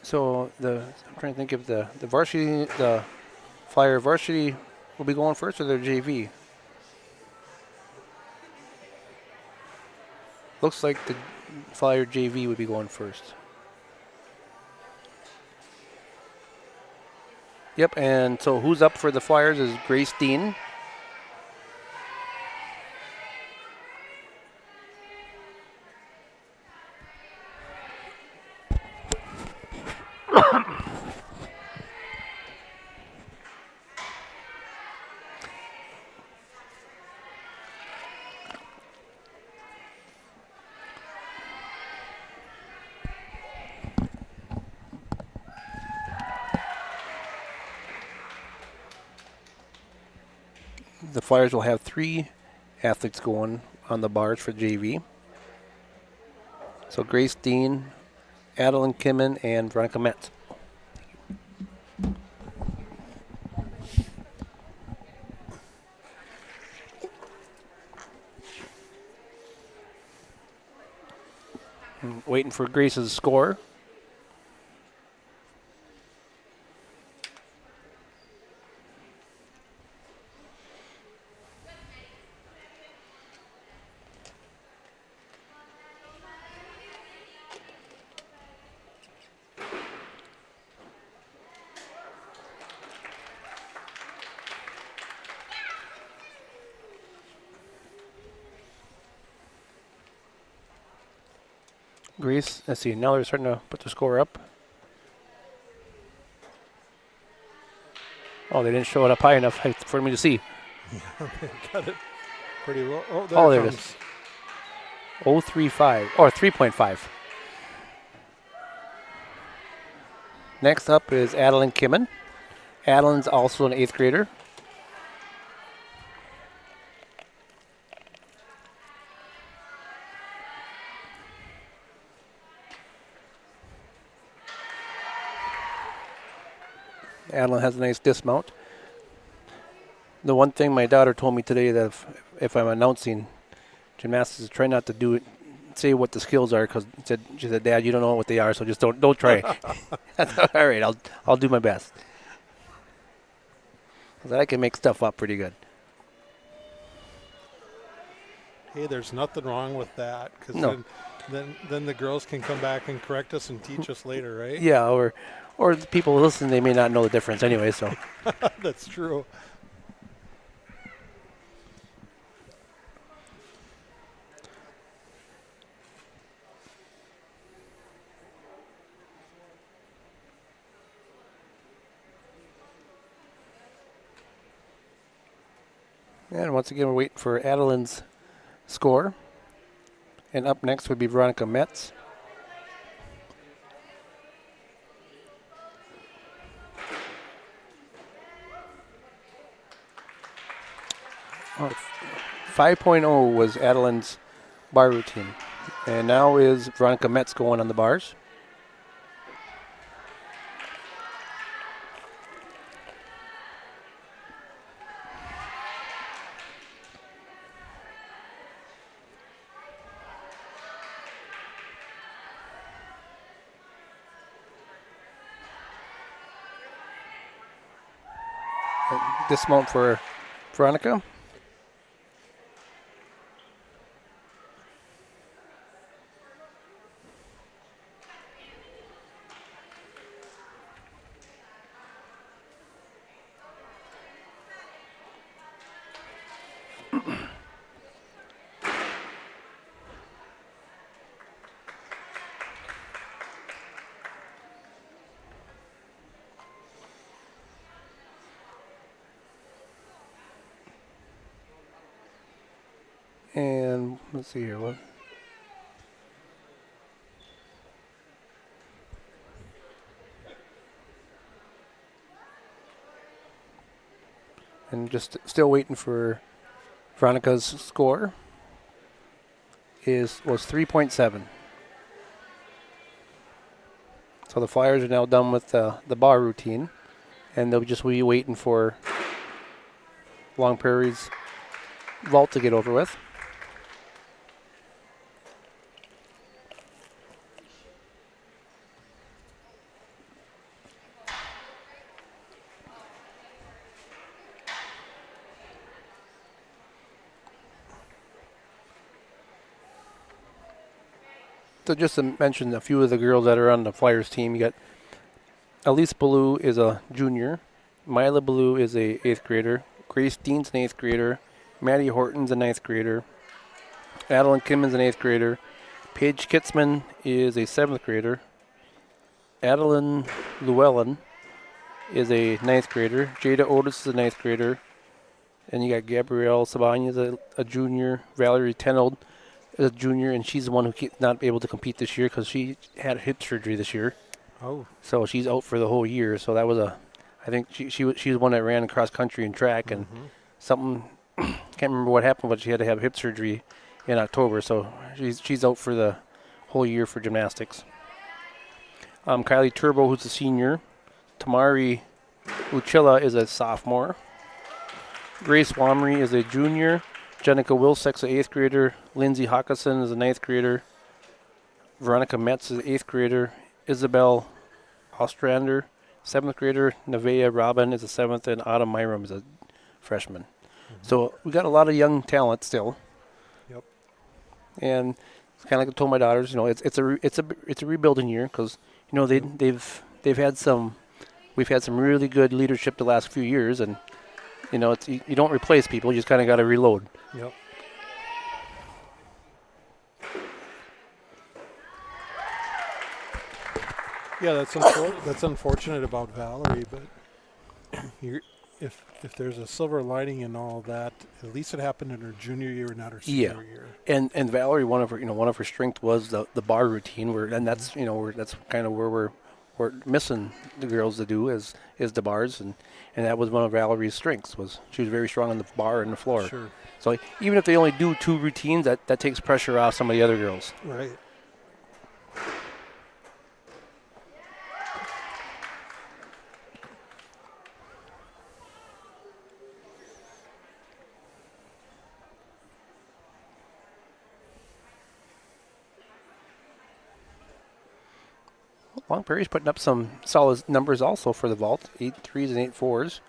So I'm trying to think if the varsity, the Flyer varsity will be going first or their JV. Looks like the Flyer JV would be going first. Yep, and so who's up for the Flyers is Grace Dean. The Flyers will have 3 athletes going on the bars for JV. So Grace Dean, Adeline Kimmen, and Veronica Metz. Waiting for Grace's score. Grace, let's see, now they're starting to put the score up. Oh, they didn't show it up high enough for me to see. Yeah, they got it pretty well. Oh, there it is. 0.35, or 3.5. Next up is Adeline Kimmen. Adeline's also an 8th grader. Adeline has a nice dismount. The one thing my daughter told me today that if I'm announcing gymnastics, try not to do it. Say what the skills are, because she said, Dad, you don't know what they are, so just don't try. All right, I'll do my best. 'Cause I can make stuff up pretty good. Hey, there's nothing wrong with that, because No. then the girls can come back and correct us and teach us later, right? Yeah, or the people listening, they may not know the difference anyway. So That's true. and once again, we're waiting for Adeline's score. And up next would be Veronica Metz. Oh, 5.0 was Adeline's bar routine. And now is Veronica Metz going on the bars. Dismount for Veronica. And let's see here. What? And just still waiting for Veronica's score. Was 3.7. So the Flyers are now done with the bar routine, and they'll just be waiting for Long Prairie's vault to get over with. So just to mention a few of the girls that are on the Flyers team, you got Elise Ballou is a junior, Mila Ballou is a 8th grader, Grace Dean's an 8th grader, Maddie Horton's a 9th grader, Adeline Kimmon's an 8th grader, Paige Kitzman is a 7th grader, Adeline Llewellyn is a 9th grader, Jada Otis is a 9th grader, and you got Gabrielle Sabanya, a junior, Valerie Tenold is a junior, and she's the one who not able to compete this year because she had hip surgery this year. Oh. So she's out for the whole year. So that was I think she was the one that ran cross country and track, and something, can't remember what happened, but she had to have hip surgery in October. So she's out for the whole year for gymnastics. Kylie Turbo, who's a senior. Tamari Uchilla is a sophomore. Grace Wamry is a junior. Jenica Wilczek's an 8th grader. Lindsay Hawkinson is a 9th grader. Veronica Metz is an 8th grader. Isabel Ostrander, 7th grader. Nevaeh Robin is a 7th, and Autumn Myram is a freshman. So we got a lot of young talent still. Yep. And it's kind of like I told my daughters, it's a rebuilding year because we've had some really good leadership the last few years, and you don't replace people, you just kind of got to reload. Yep. Yeah, that's unfortunate about Valerie, but if there's a silver lining in all that, at least it happened in her junior year, not her senior year. And Valerie, one of her strength was the bar routine, and that's that's kind of where we're missing the girls to do is the bars, and that was one of Valerie's strengths. Was she was very strong on the bar and the floor. Sure. So even if they only do 2 routines, that takes pressure off some of the other girls. Right. Long Prairie's putting up some solid numbers also for the vault. 8 threes and 8 fours.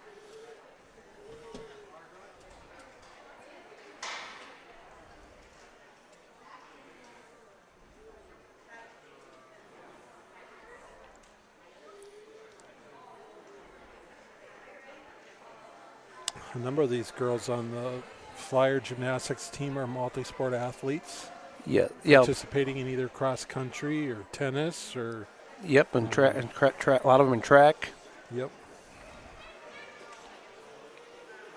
A number of these girls on the Flyer Gymnastics team are multi-sport athletes. Yeah. Participating in either cross country or tennis or. Yep, and track. A lot of them in track. Yep.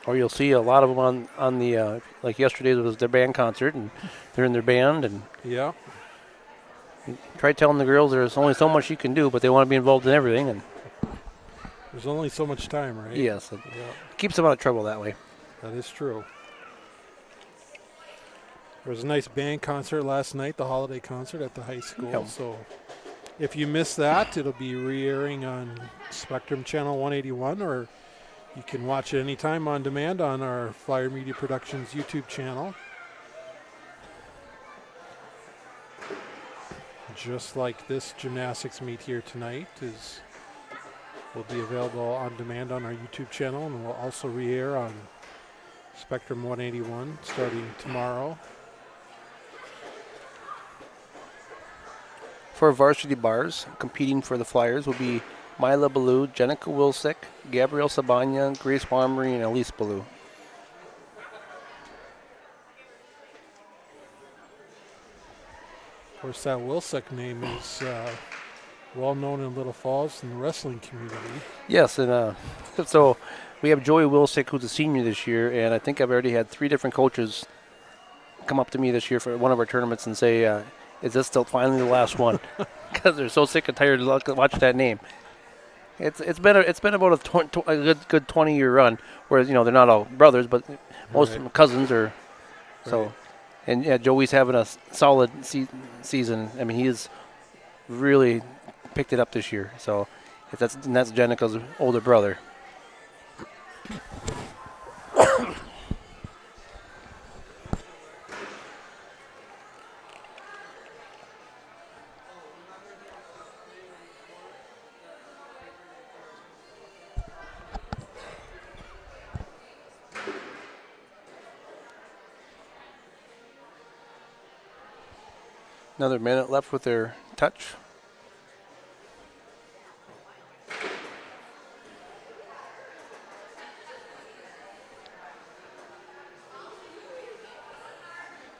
Or you'll see a lot of them on the like yesterday was their band concert, and they're in their band. And yeah. Try telling the girls there's only so much you can do, but they want to be involved in everything. And there's only so much time, right? Yes, it keeps them out of trouble that way. That is true. There was a nice band concert last night, the holiday concert at the high school. Yep. So if you missed that, it'll be re-airing on Spectrum Channel 181, or you can watch it anytime on demand on our Flyer Media Productions YouTube channel. Just like this gymnastics meet here tonight will be available on demand on our YouTube channel, and will also re-air on Spectrum 181 starting tomorrow. For varsity bars, competing for the Flyers will be Mila Ballou, Jenica Wilsick, Gabrielle Sabanya, Grace Warmery, and Elise Ballou. Of course, that Wilsick name is well known in Little Falls in the wrestling community. Yes, and so we have Joey Wilsick, who's a senior this year, and I think I've already had 3 different coaches come up to me this year for one of our tournaments and say, is this still finally the last one? Because they're so sick and tired of watching that name. It's been about a good 20-year run, where they're not all brothers, but most of them cousins are. Right. So, and yeah, Joey's having a solid season. I mean, he's really picked it up this year. So, that's Jenica's older brother. Another minute left with their touch.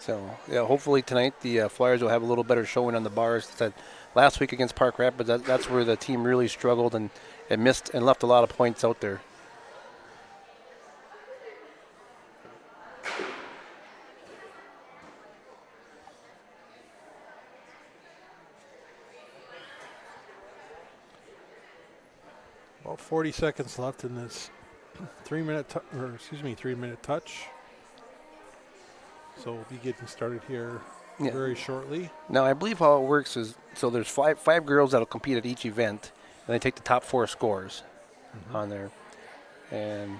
So, yeah, hopefully tonight the Flyers will have a little better showing on the bars. Last week against Park Rapids, that's where the team really struggled and missed and left a lot of points out there. About 40 seconds left in this 3-minute touch. So we'll be getting started here very shortly. Now, I believe how it works is, so there's five girls that'll compete at each event, and they take the top 4 scores on there. And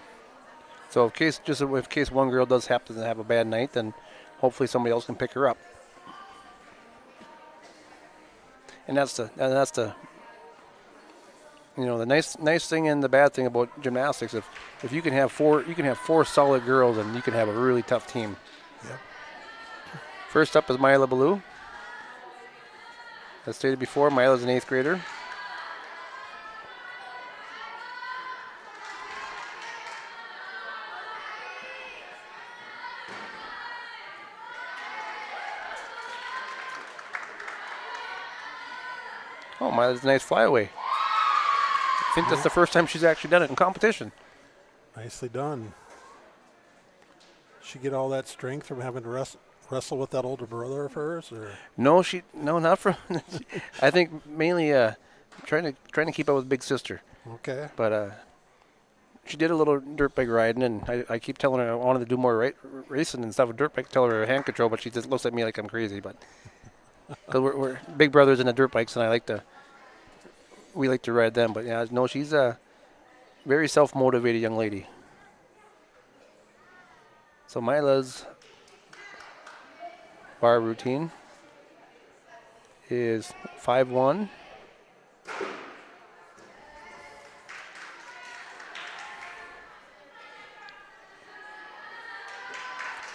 so in case one girl does happen to have a bad night, then hopefully somebody else can pick her up. And that's the the nice thing and the bad thing about gymnastics. If you can have 4 solid girls, and you can have a really tough team. Yep. First up is Mila Ballou. As stated before, Mila's an 8th grader. Oh, Mila's a nice flyaway. I think that's the first time she's actually done it in competition. Nicely done. She get all that strength from having to wrestle with that older brother of hers, or no, not from. I think mainly trying to keep up with big sister. Okay. But she did a little dirt bike riding, and I keep telling her I wanted to do more racing and stuff with dirt bike. Tell her hand control, but she just looks at me like I'm crazy. But because we're big brothers in the dirt bikes, and we like to ride them. But yeah, no, she's a very self-motivated young lady. So Mila's bar routine is 5-1,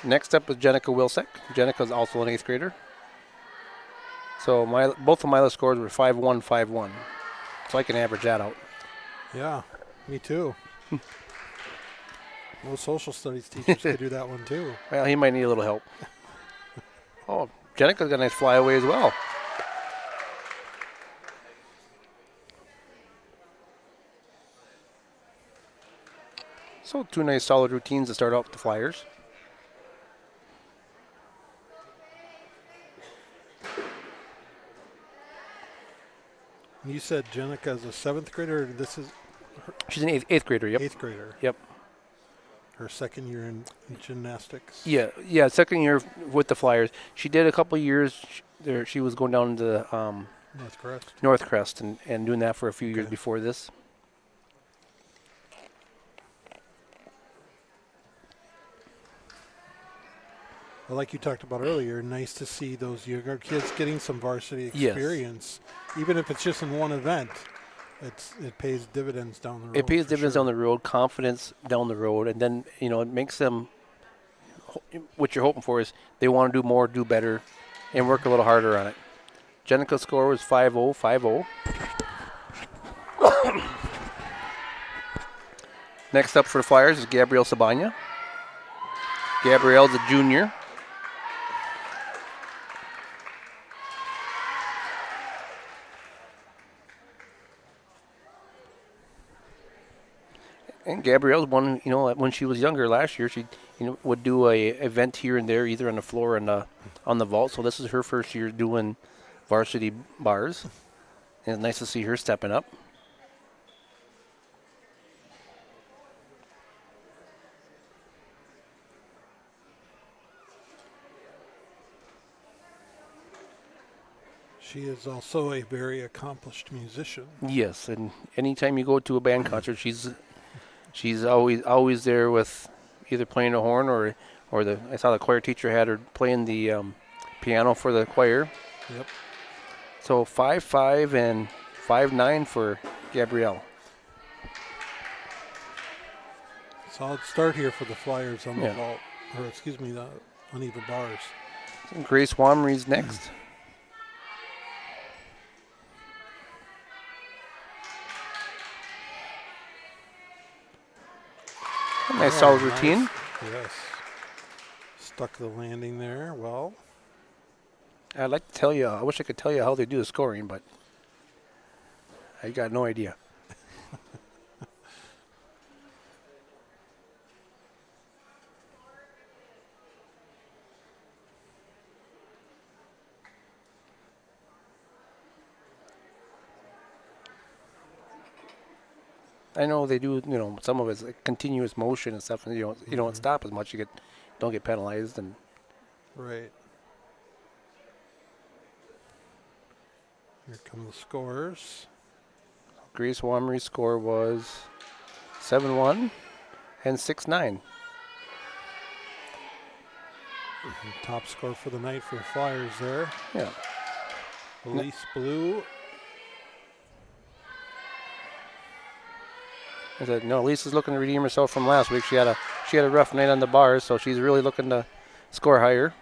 Next up is Jenica Wilczek. Jenica's also an 8th grader. So both of Mila's scores were 5-1, 5-1. So I can average that out. Yeah, me too. Most social studies teachers could do that one too. Well, he might need a little help. Oh, Jenica's got a nice flyaway as well. So 2 nice solid routines to start out with the Flyers. You said Jenica is a 7th grader. This is She's an 8th grader, yep. 8th grader. Yep. Her 2nd year in gymnastics. Yeah, 2nd year with the Flyers. She did a couple of years there. She was going down to North Crest and doing that for a few years before this. Well, like you talked about earlier, nice to see those younger kids getting some varsity experience, even if it's just in one event. It pays dividends down the road. It pays dividends down the road, confidence down the road, and then it makes them. What you're hoping for is they want to do more, do better, and work a little harder on it. Jenica's score was 5-0, 5-0. Next up for the Flyers is Gabrielle Sabanya. Gabrielle's a junior. And Gabrielle's one, when she was younger last year, she, would do a event here and there, either on the floor or on the vault. So this is her first year doing varsity bars. And it's nice to see her stepping up. She is also a very accomplished musician. Yes, and anytime you go to a band concert, she's always there with either playing a horn or I saw the choir teacher had her playing the piano for the choir. Yep. So 5-5 and 5-9 for Gabrielle. Solid start here for the Flyers on the vault, or excuse me, the uneven bars. Grace Wamry's next. Nice solid routine. Yes. Stuck the landing there well. I'd like to tell you, I wish I could tell you how they do the scoring, but I got no idea. I know they do, some of it's like continuous motion and stuff, and you don't stop as much. You don't get penalized, and right. Here come the scores. Grace Wamry's score was 7-1 and 6-9. Top score for the night for the Flyers there. Yeah. Elise Blue. I said, Lisa's looking to redeem herself from last week. She had a rough night on the bars, so she's really looking to score higher.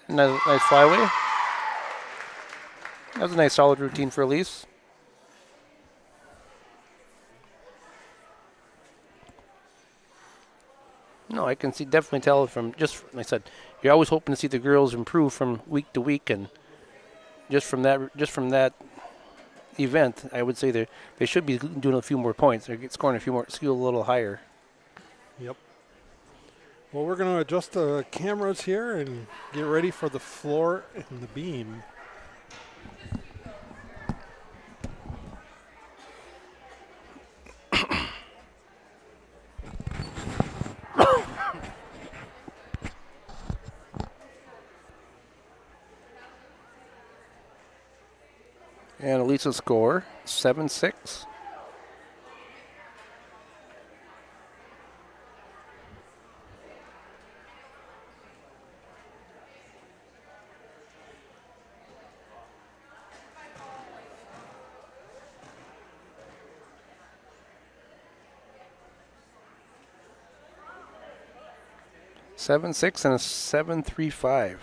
Nice flyway. That was a nice solid routine for Elise. No, I can definitely tell from like I said, you're always hoping to see the girls improve from week to week, and just from that event, I would say they should be doing a few more points. They're scoring a few more, skill a little higher. Yep. Well, we're going to adjust the cameras here and get ready for the floor and the beam. And Elisa's score, 7-6. 7.6 and a 7.35.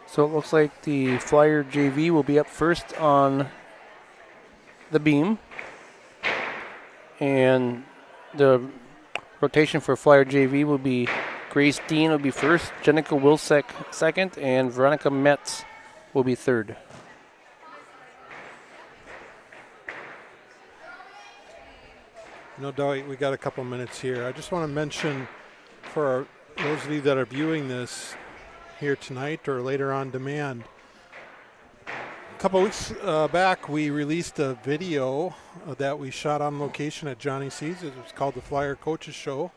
So it looks like the Flyer JV will be up first on the beam. And the rotation for Flyer JV will be Grace Dean will be first, Jenica Wilczek second, and Veronica Metz will be third. No doubt we got a couple minutes here. I just want to mention for those of you that are viewing this here tonight or later on demand, a couple weeks back we released a video that we shot on location at Johnny C's. It was called the Flyer Coaches Show.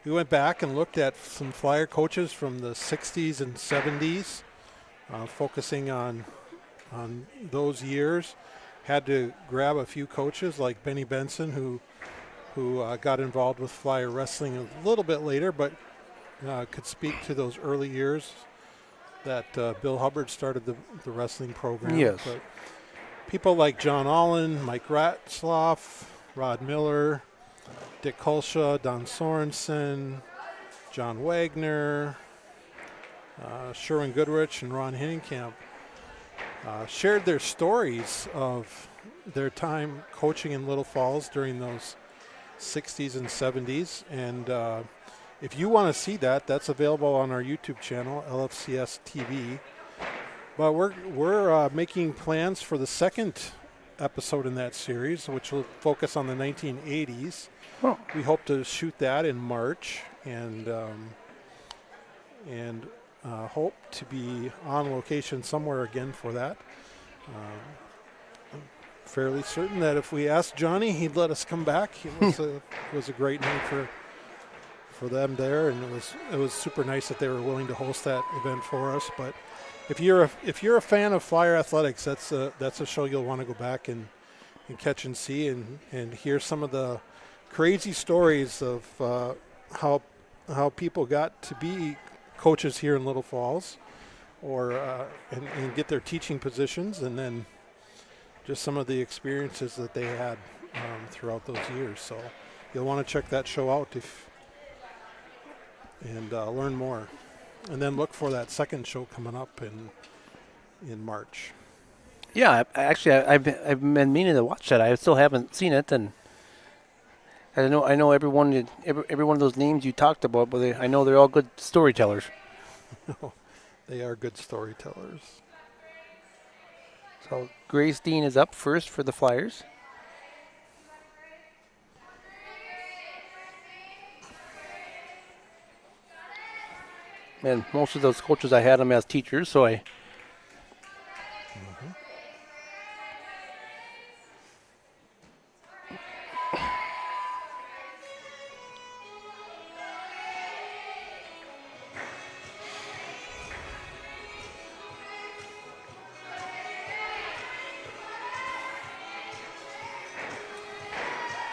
We went back and looked at some Flyer coaches from the 60s and 70s, focusing on those years. Had to grab a few coaches like Benny Benson, who got involved with Flyer wrestling a little bit later, but could speak to those early years that Bill Hubbard started the wrestling program. Yes. But people like John Allen, Mike Ratzloff, Rod Miller, Dick Hulsha, Don Sorensen, John Wagner, Sherwin Goodrich, and Ron Hinnenkamp shared their stories of their time coaching in Little Falls during those 60s and 70s. And if you want to see that, that's available on our YouTube channel, LFCS TV. But we're making plans for the second episode in that series, which will focus on the 1980s. Oh. We hope to shoot that in March, and hope to be on location somewhere again for that. I'm fairly certain that if we asked Johnny, he'd let us come back. It was a great night for them there, and it was super nice that they were willing to host that event for us. But if you're a fan of Flyer athletics, that's a show you'll want to go back and catch and see and hear some of the crazy stories of how people got to be coaches here in Little Falls, or and get their teaching positions, and then just some of the experiences that they had throughout those years. So you'll want to check that show out and learn more, and then look for that second show coming up in March. Yeah, I've been meaning to watch that. I still haven't seen it, and I know every one of those names you talked about, but I know they're all good storytellers. They are good storytellers. So Grace Dean is up first for the Flyers. And most of those coaches, I had them as teachers, so I.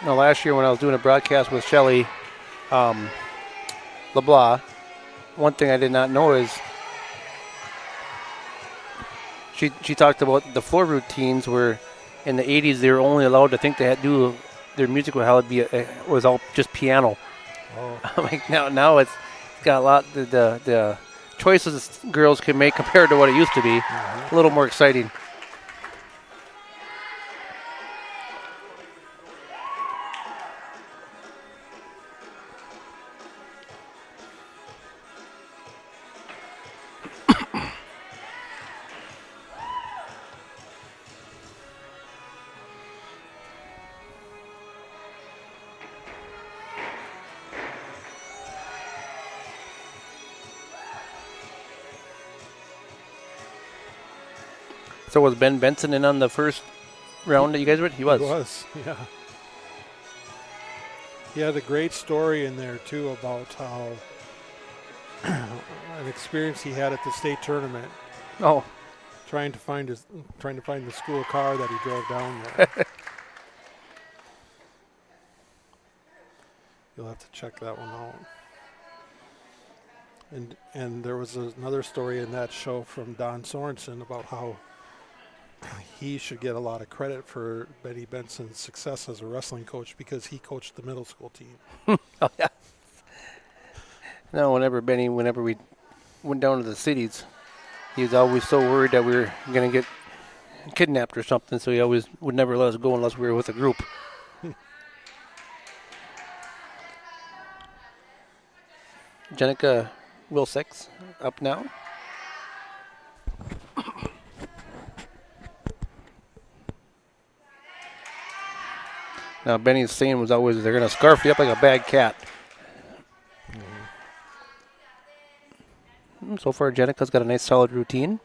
Now, last year when I was doing a broadcast with Shelley LeBlanc, one thing I did not know is she talked about the floor routines where in the 80s they were only allowed to think they had to do their music would how it be was all just piano. Oh, I'm like now it's got a lot the choices girls can make compared to what it used to be. A little more exciting. So was Ben Benson in on the first round that you guys were? He was. He was, yeah. He had a great story in there too about how an experience he had at the state tournament. Oh, Trying to find the school car that he drove down there. You'll have to check that one out. And there was another story in that show from Don Sorensen about how he should get a lot of credit for Benny Benson's success as a wrestling coach because he coached the middle school team. oh yeah. No, whenever we went down to the cities, he was always so worried that we were going to get kidnapped or something, so he always would never let us go unless we were with a group. Jenica Wilsix up now. Now Benny's saying was always they're going to scarf you up like a bad cat. So far, Jenica's got a nice solid routine.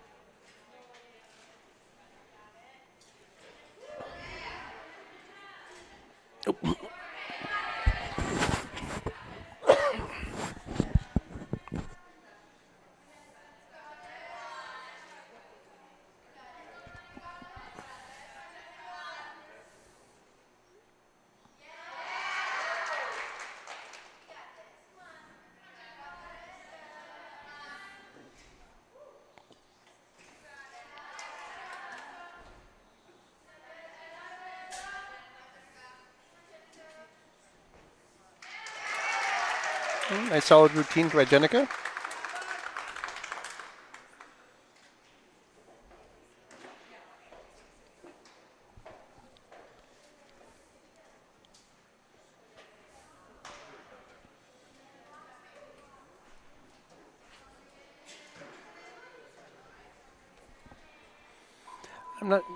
Nice solid routine by Jenica.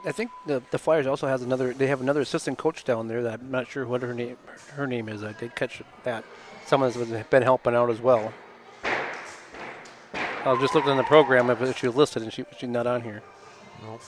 I think the Flyers also has another. They have another assistant coach down there that I'm not sure what her name is. I did catch that. Someone has been helping out as well. I was just looking in the program if she was listed, and she's not on here. Nope.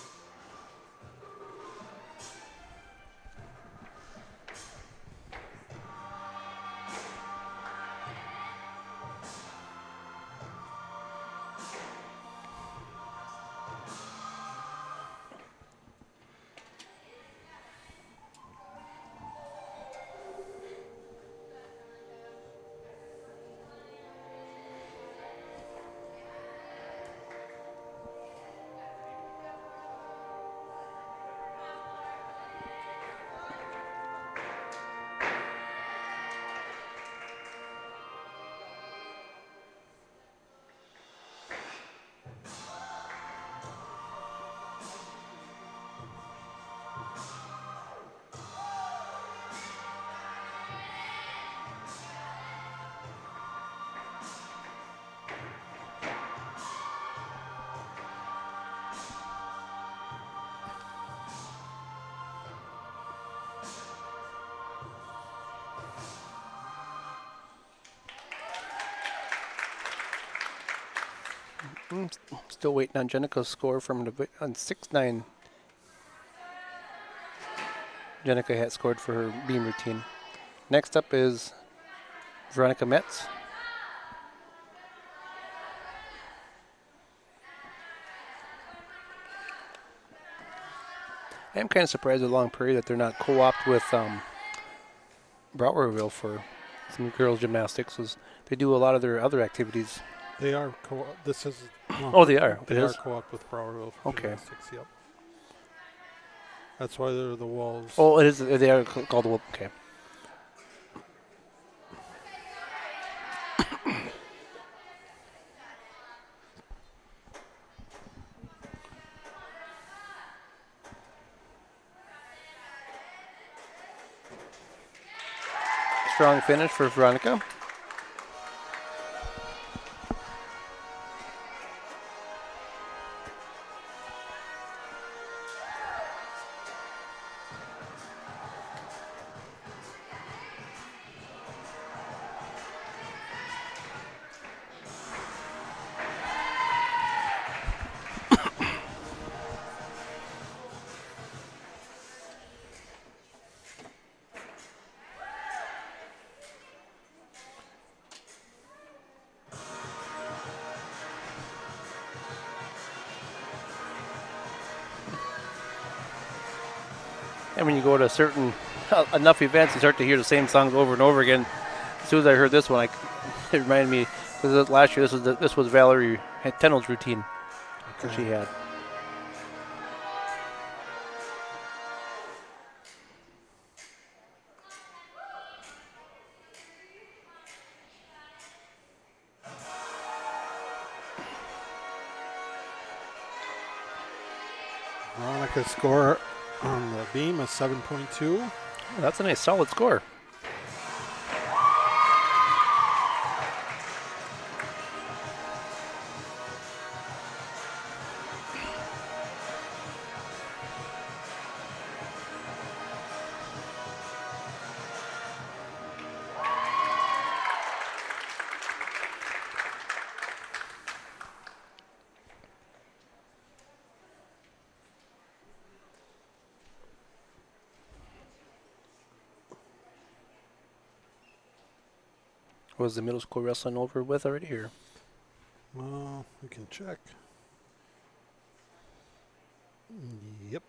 Still waiting on Jenica's score from on 6-9. Jenica had scored for her beam routine. Next up is Veronica Metz. I am kind of surprised with Long Prairie that they're not co-opted with Browerville for some girls gymnastics. As they do a lot of their other activities. They are this is Oh, they are. They It are is? co-op with Browerville for Okay. gymnastics. Yep. That's why they're the Wolves. Oh, it is. They are called the. Okay. Strong finish for Veronica. And when you go to certain enough events, you start to hear the same songs over and over again. As soon as I heard this one, it reminded me because last year this was Valerie Tennell's routine that she had. Veronica's score on the beam is 7.2. That's a nice solid score. Was the middle school wrestling over with already here? Well, we can check. Yep.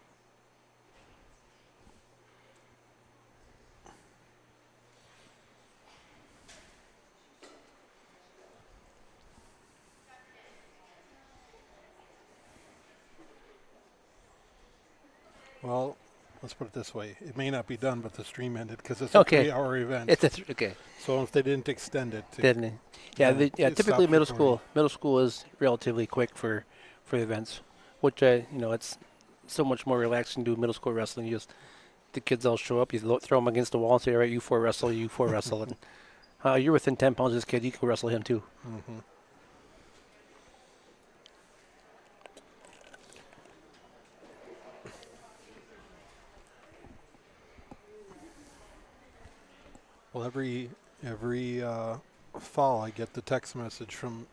Well, let's put it this way. It may not be done, but the stream ended because it's a Okay. 3-hour event. Okay. So if they didn't extend it, Didn't it? Yeah, it typically stopped middle school is relatively quick for events, which it's so much more relaxing to do middle school wrestling. You just the kids all show up, you throw them against the wall and say, all right, you four wrestle, and you're within 10 pounds of this kid, you can wrestle him too. Mm-hmm. Well, every fall I get the text message from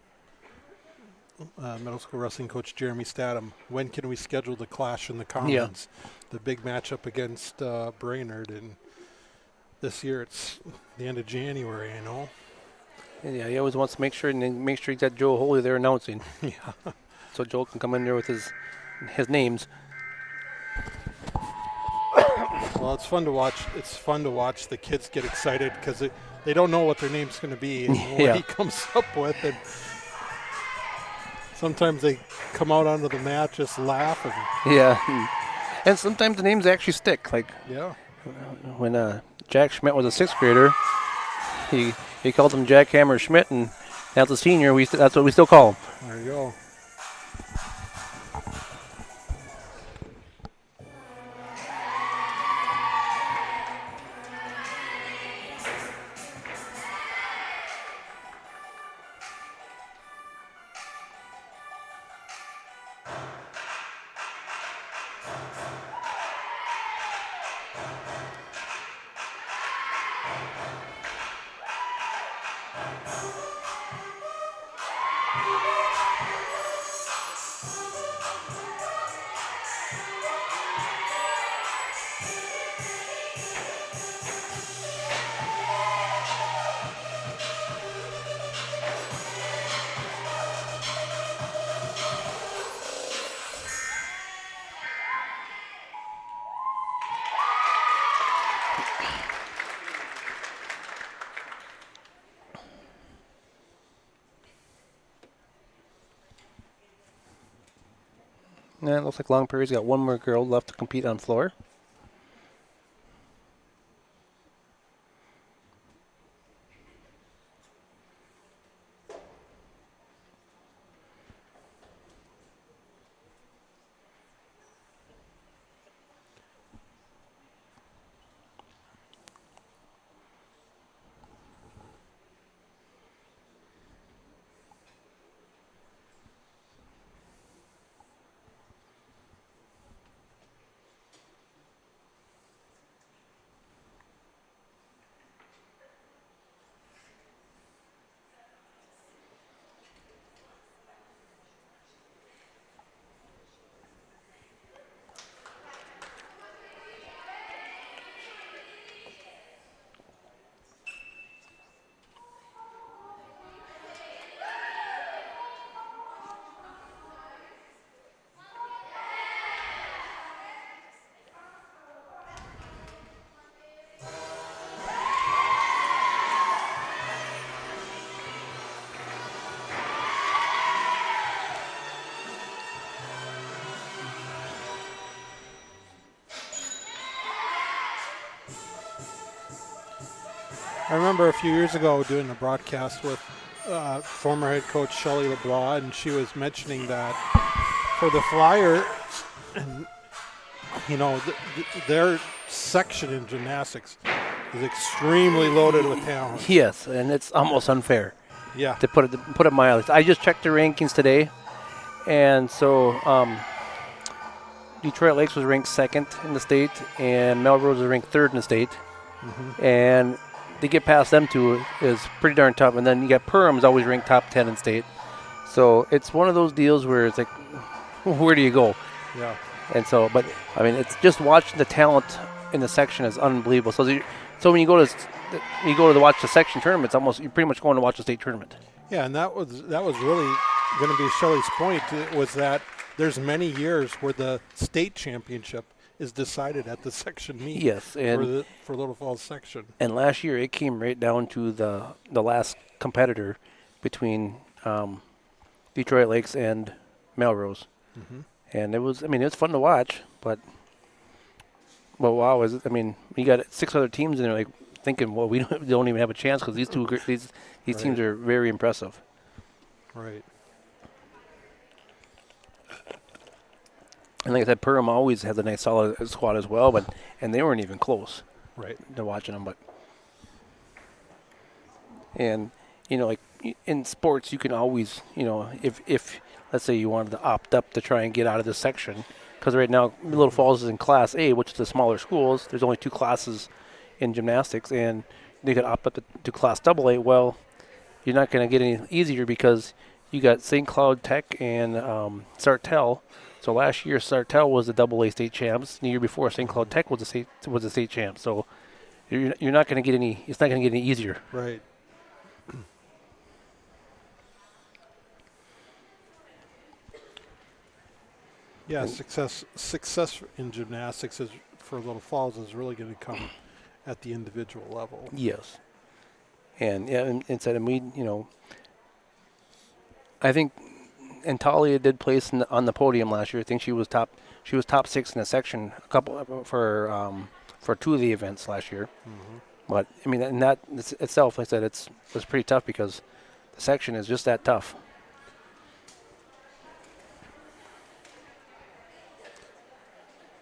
middle school wrestling coach Jeremy Statham. When can we schedule the Clash in the Commons? The big matchup against Brainerd, and this year it's the end of January, you know. Yeah, he always wants to make sure he's got Joe Holy there announcing. Yeah. So Joe can come in there with his names. Well, it's fun to watch. It's fun to watch the kids get excited because they don't know what their name's going to be and what he comes up with, and sometimes they come out onto the mat just laughing. Yeah, and sometimes the names actually stick. Like when Jack Schmidt was a 6th grader, he called him Jack Hammer Schmidt, and as a senior, that's what we still call him. There you go. Yeah, it looks like Long Prairie's got one more girl left to compete on floor. I remember a few years ago doing a broadcast with former head coach Shelley LeBlanc, and she was mentioning that for the Flyers, and their section in gymnastics is extremely loaded with talent. Yes, and it's almost unfair. Yeah. To put it mildly. I just checked the rankings today, and so Detroit Lakes was ranked second in the state, and Melrose was ranked third in the state. Mm-hmm. And to get past them two is pretty darn tough. And then you got Perham's always ranked top 10 in state. So it's one of those deals where it's like, where do you go? Yeah. And so, but I mean, it's just watching the talent in the section is unbelievable. So when you go to watch the section tournament, you're pretty much going to watch the state tournament. Yeah, and that was really going to be Shelley's point. It was that there's many years where the state championship is decided at the section meet. Yes, and for Little Falls section. And last year it came right down to the last competitor between Detroit Lakes and Melrose. Mm-hmm. And it was fun to watch, but wow, you got 6 other teams in there like thinking, well, we don't even have a chance because these right. teams are very impressive. Right. And like I said, Perham always has a nice solid squad as well, and they weren't even close. Right. To watching them, and like in sports, you can always, if let's say you wanted to opt up to try and get out of this section, because right now Little Falls is in Class A, which is the smaller schools. There's only 2 classes in gymnastics, and they could opt up to Class AA. Well, you're not going to get any easier because you got St. Cloud Tech and Sartell. So last year Sartell was the AA state champs. The year before St. Cloud Tech was the state champ. So you're not going to get any. It's not going to get any easier. Right. Yeah, success in gymnastics for Little Falls is really going to come at the individual level. Yes. And I think Talia did place on the podium last year. I think she was top 6 in the section for 2 of the events last year. Mm-hmm. But and that itself, like I said, it's pretty tough because the section is just that tough.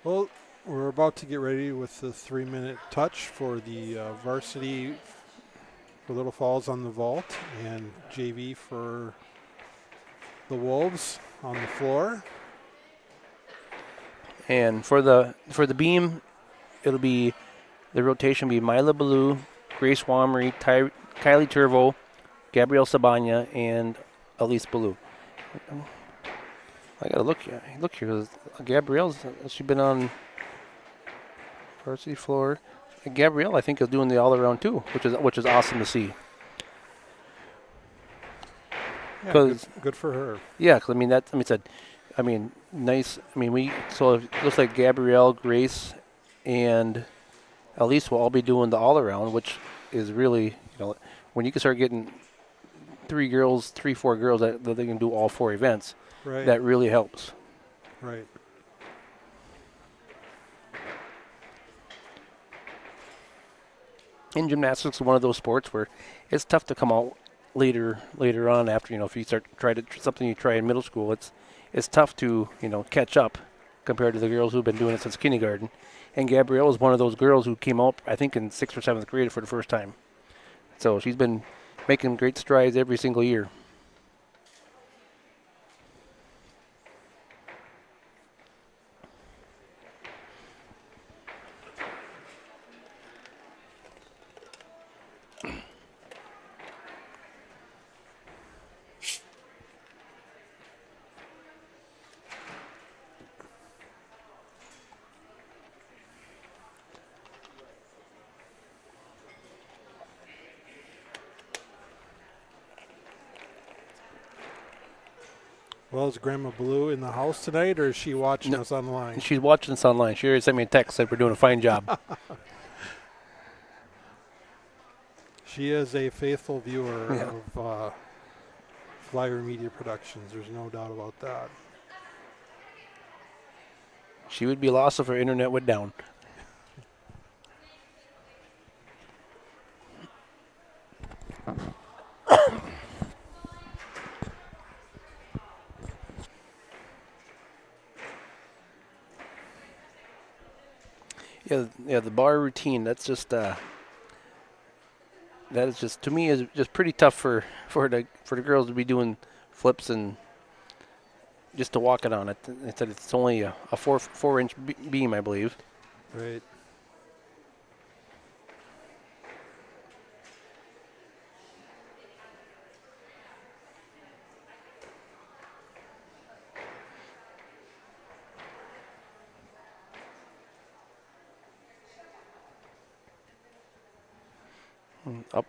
Well, we're about to get ready with the 3-minute touch for the varsity for Little Falls on the vault and JV for the Wolves on the floor. And for the beam, it'll be the rotation will be Mila Ballou, Grace Wamry, Kylie Turvo, Gabrielle Sabanya, and Elise Ballou. I gotta look here. Look here. Gabrielle's she's been on varsity floor. Gabrielle, I think, is doing the all around too, which is awesome to see. Yeah, 'Cause- good for her. Yeah, 'cause nice. So it looks like Gabrielle, Grace, and Elise will all be doing the all around, which is really, when you can start getting 4 girls that they can do all 4 events, Right. that really helps. Right. And gymnastics is one of those sports where it's tough to come out later on after, if you something you try in middle school, it's tough to, catch up compared to the girls who've been doing it since kindergarten. And Gabrielle is one of those girls who came out, I think, in 6th or 7th grade for the first time. So she's been making great strides every single year. Well, is Grandma Blue in the house tonight, or is she watching us online? She's watching us online. She already sent me a text, said we're doing a fine job. She is a faithful viewer of Flyer Media Productions. There's no doubt about that. She would be lost if her internet went down. Yeah, the bar routine. That is just, to me, is just pretty tough for the girls to be doing flips and just to walk it on it. It said it's only a 4-inch beam, I believe. Right. Up.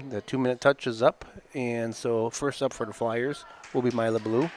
The 2-minute touch is up, and so first up for the Flyers will be Mila Blue.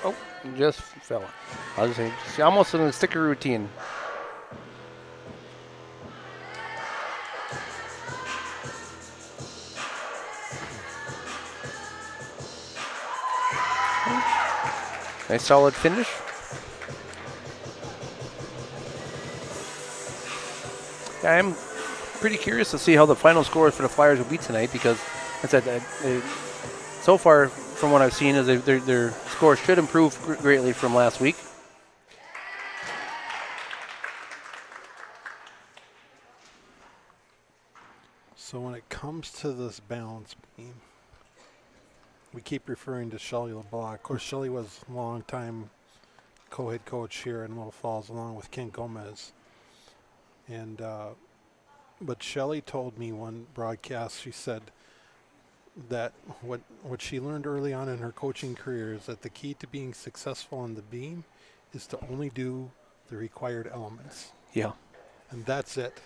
Oh, just fell. I was just saying, almost in the sticker routine. Nice solid finish. I'm pretty curious to see how the final score for the Flyers will be tonight, because I said so far from what I've seen is their score should improve greatly from last week. So when it comes to this balance beam, we keep referring to Shelley LeBlanc. Of course, Shelley was a long-time co-head coach here in Little Falls, along with Ken Gomez. And but Shelley told me one broadcast, she said that what she learned early on in her coaching career is that the key to being successful on the beam is to only do the required elements. Yeah. And that's it.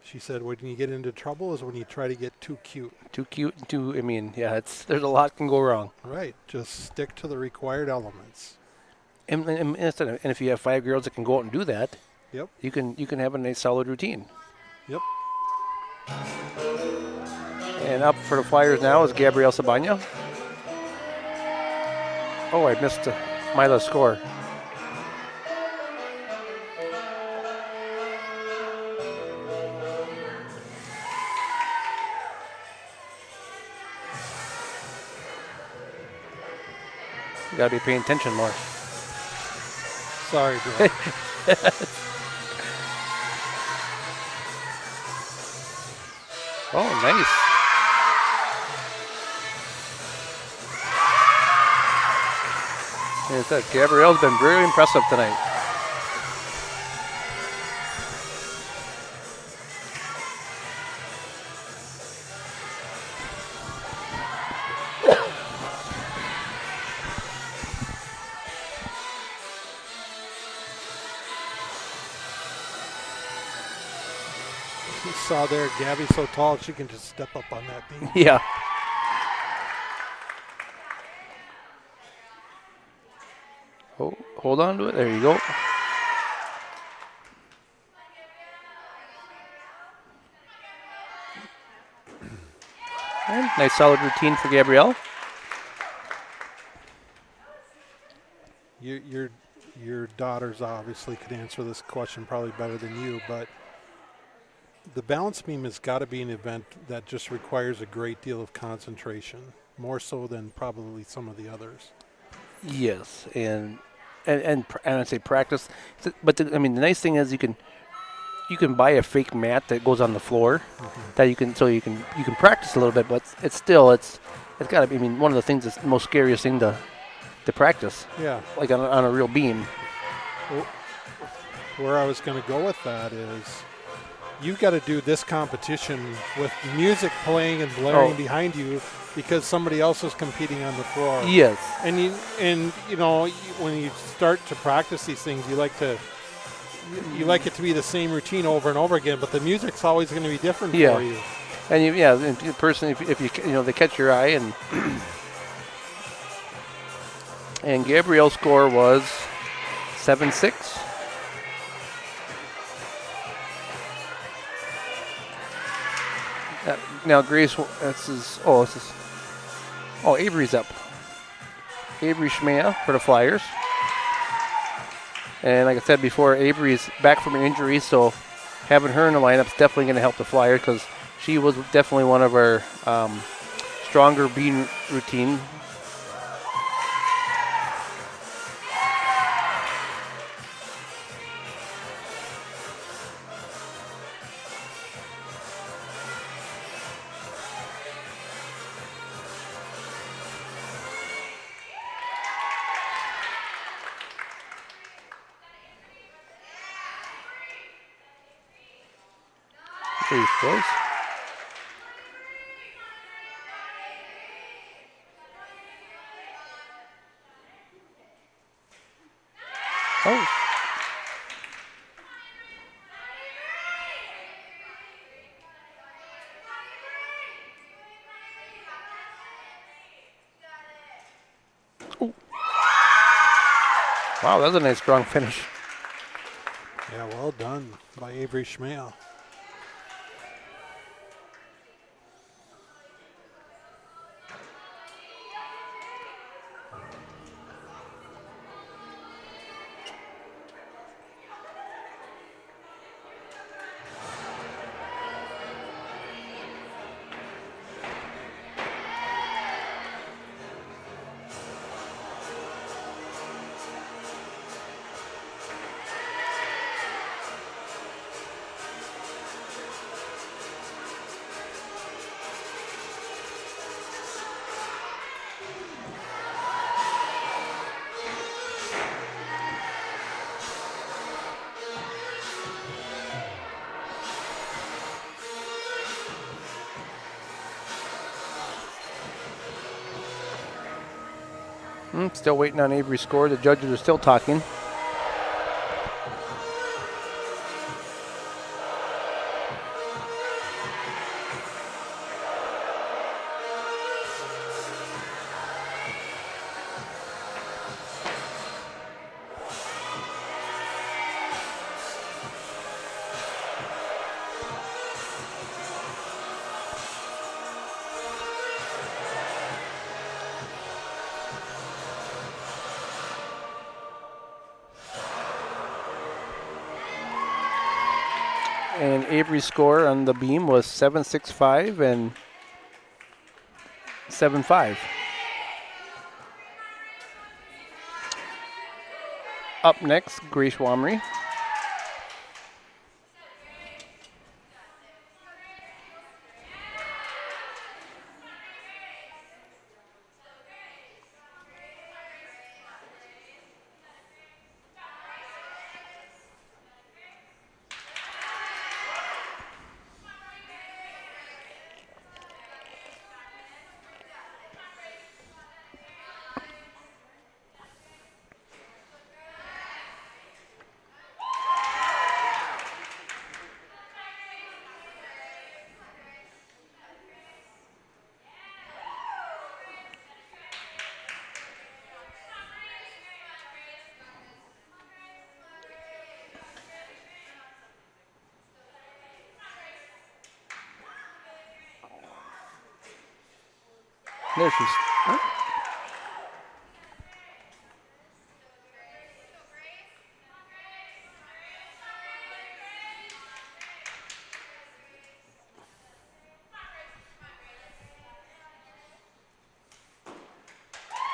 She said when you get into trouble is when you try to get too cute. Too cute, there's a lot can go wrong. Right. Just stick to the required elements. And if you have 5 girls that can go out and do that, Yep. you can have a nice solid routine. Yep. And up for the Flyers now is Gabrielle Sabanya. Oh, I missed Mila's score. You gotta be paying attention more. Sorry, bro. Oh, nice. As I said, Gabrielle's been very impressive tonight. You saw there, Gabby's so tall she can just step up on that beam. Yeah. Oh, hold on to it. There you go. And nice solid routine for Gabrielle. Your daughters obviously could answer this question probably better than you, but the balance beam has got to be an event that just requires a great deal of concentration, more so than probably some of the others. Yes, and I'd say practice. But the nice thing is you can buy a fake mat that goes on the floor that you can practice a little bit. But it's got to be. One of the things that's the most scariest thing to practice. Yeah. Like on a real beam. Where I was going to go with that is, you've got to do this competition with music playing and blaring behind you because somebody else is competing on the floor. Yes. And when you start to practice these things, you like it to be the same routine over and over again, but the music's always going to be different for you. And in person, if you they catch your eye and Gabrielle's score was 7-6. Now Grace, Avery's up. Avery Schmea for the Flyers. And like I said before, Avery's back from an injury, so having her in the lineup is definitely going to help the Flyers because she was definitely one of our stronger beam routine. There she goes. Oh. Ooh. Wow, that was a nice strong finish. Yeah, well done by Avery Schmea. Still waiting on Avery's score. The judges are still talking. And Avery's score on the beam was 7.65 and 7.5. Up next, Grace Wamry. There she's. Oh.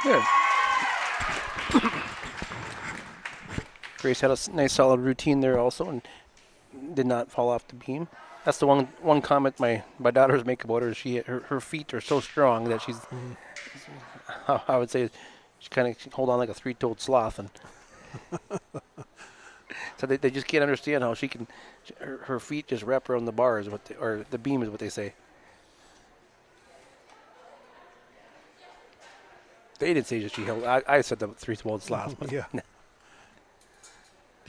There. Grace had a nice solid routine there also and did not fall off the beam. That's the one comment my daughters make about her. Her feet are so strong that she's, I would say, she kind of hold on like a three-toed sloth, and so they just can't understand how she can. Her feet just wrap around the bar is what or the beam is what they say. They didn't say that she held. I said the three-toed sloth. But Yeah. Do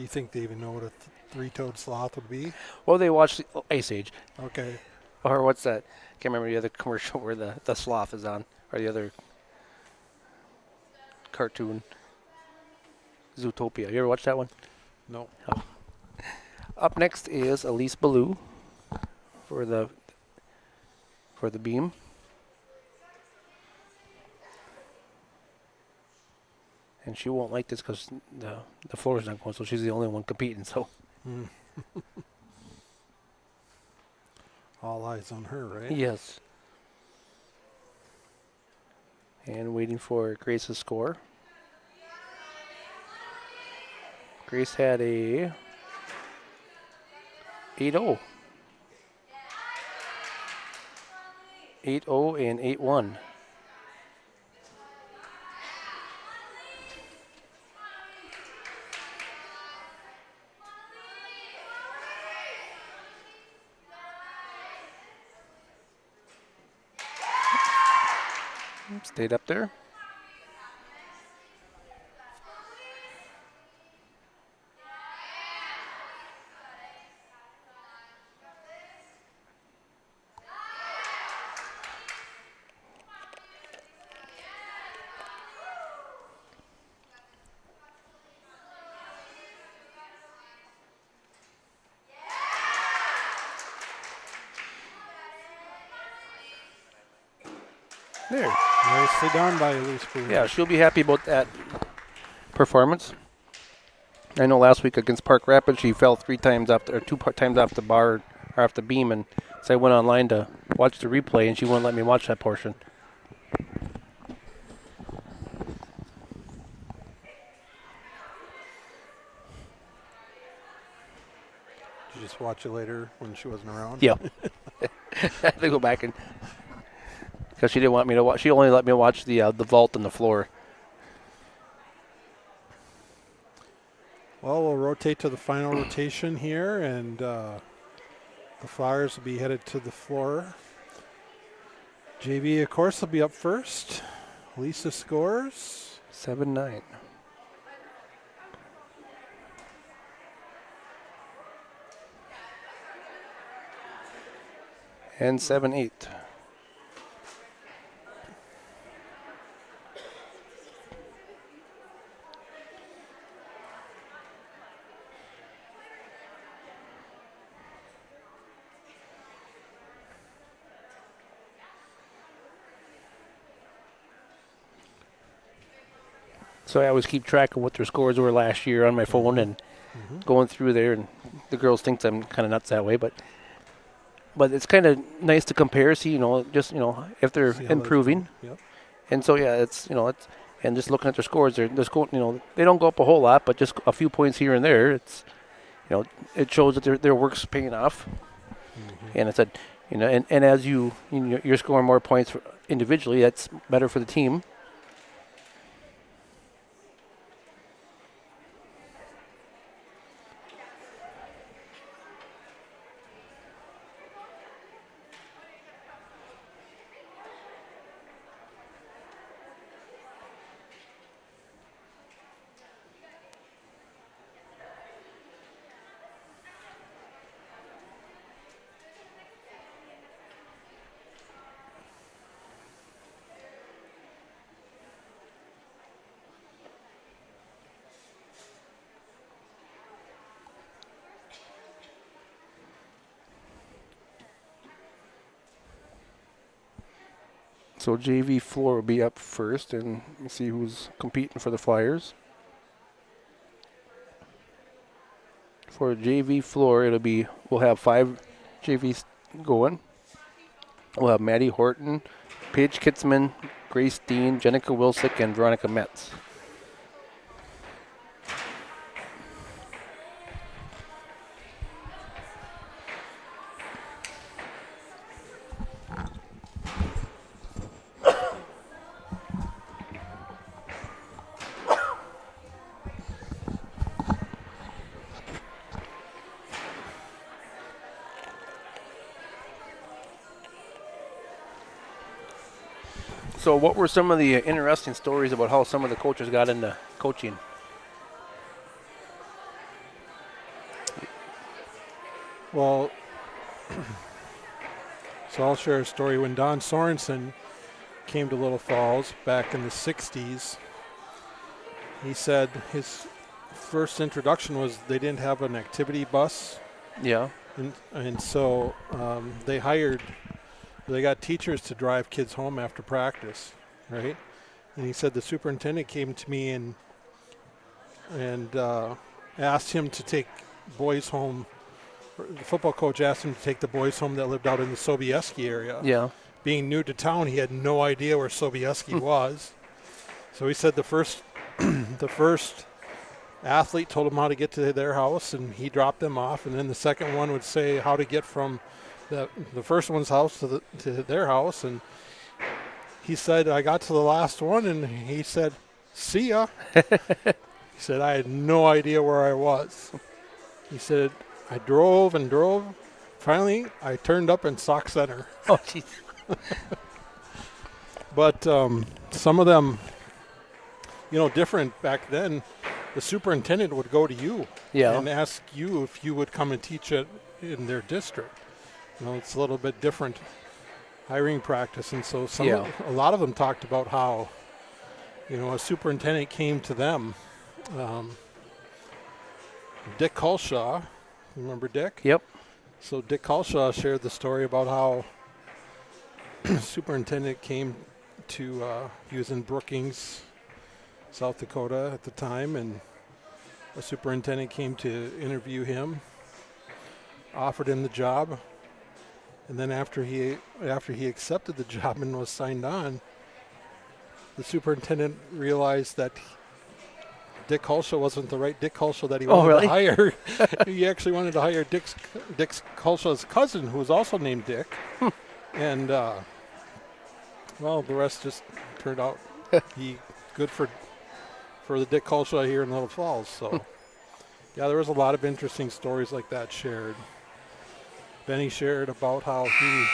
you think they even know what a three-toed sloth would be? Well, they watched Ice Age. Okay. Or what's that? Can't remember the other commercial where the sloth is on, or the other cartoon. Zootopia. You ever watch that one? No. Oh. Up next is Elise Ballou for the beam. And she won't like this because the floor is not going, so she's the only one competing. So All eyes on her, right? yes. And waiting for Grace's score. Grace had a 8-0. 8-0 and 8-1. Stayed up there. There. Nicely done by Elise Ballou. Yeah, she'll be happy about that performance. I know last week against Park Rapids, she fell 3 times off, or 2 times off the bar, or off the beam, and so I went online to watch the replay, and she wouldn't let me watch that portion. Did you just watch it later when she wasn't around? Yeah. I had to go back and because she didn't want me to watch. She only let me watch the vault and the floor. Well, we'll rotate to the final rotation here, and the Flyers will be headed to the floor. JV, of course, will be up first. Lisa scores 7-9. And 7-8. So I always keep track of what their scores were last year on my phone, and going through there, and the girls think I'm kind of nuts that way, but it's kind of nice to compare, see, just if they're See how improving. Yep. And so yeah, it's and just looking at their scores, they're scoring, they don't go up a whole lot, but just a few points here and there. It's it shows that their work's paying off. And it's and as you're scoring more points individually, that's better for the team. So JV floor will be up first, and you see who's competing for the Flyers. For JV floor, we'll have 5 JVs going. We'll have Maddie Horton, Paige Kitzman, Grace Dean, Jenica Wilsick, and Veronica Metz. So what were some of the interesting stories about how some of the coaches got into coaching? Well, so I'll share a story. When Don Sorensen came to Little Falls back in the 60s, he said his first introduction was they didn't have an activity bus. Yeah. And so they got teachers to drive kids home after practice, right? And he said the superintendent came to me and asked him to take boys home. The football coach asked him to take the boys home that lived out in the Sobieski area. Yeah. Being new to town, he had no idea where Sobieski was. So he said the first athlete told him how to get to their house, and he dropped them off. And then the second one would say how to get from the first one's house to their house. And he said, I got to the last one, and he said, see ya. He said, I had no idea where I was. He said, I drove and drove. Finally, I turned up in Sauk Center. Oh, jeez. But some of them, different back then, the superintendent would go to you and ask you if you would come and teach it in their district. It's a little bit different hiring practice. And so a lot of them talked about how, a superintendent came to them. Dick Culshaw, remember Dick? Yep. So Dick Culshaw shared the story about how superintendent came to, he was in Brookings, South Dakota at the time, and a superintendent came to interview him, offered him the job, and then after he accepted the job and was signed on, the superintendent realized that Dick Culshaw wasn't the right Dick Culshaw that he wanted to hire. He actually wanted to hire Dick Culshaw's cousin, who was also named Dick. And, the rest just turned out good for the Dick Culshaw here in Little Falls. So, there was a lot of interesting stories like that shared. Benny shared about how he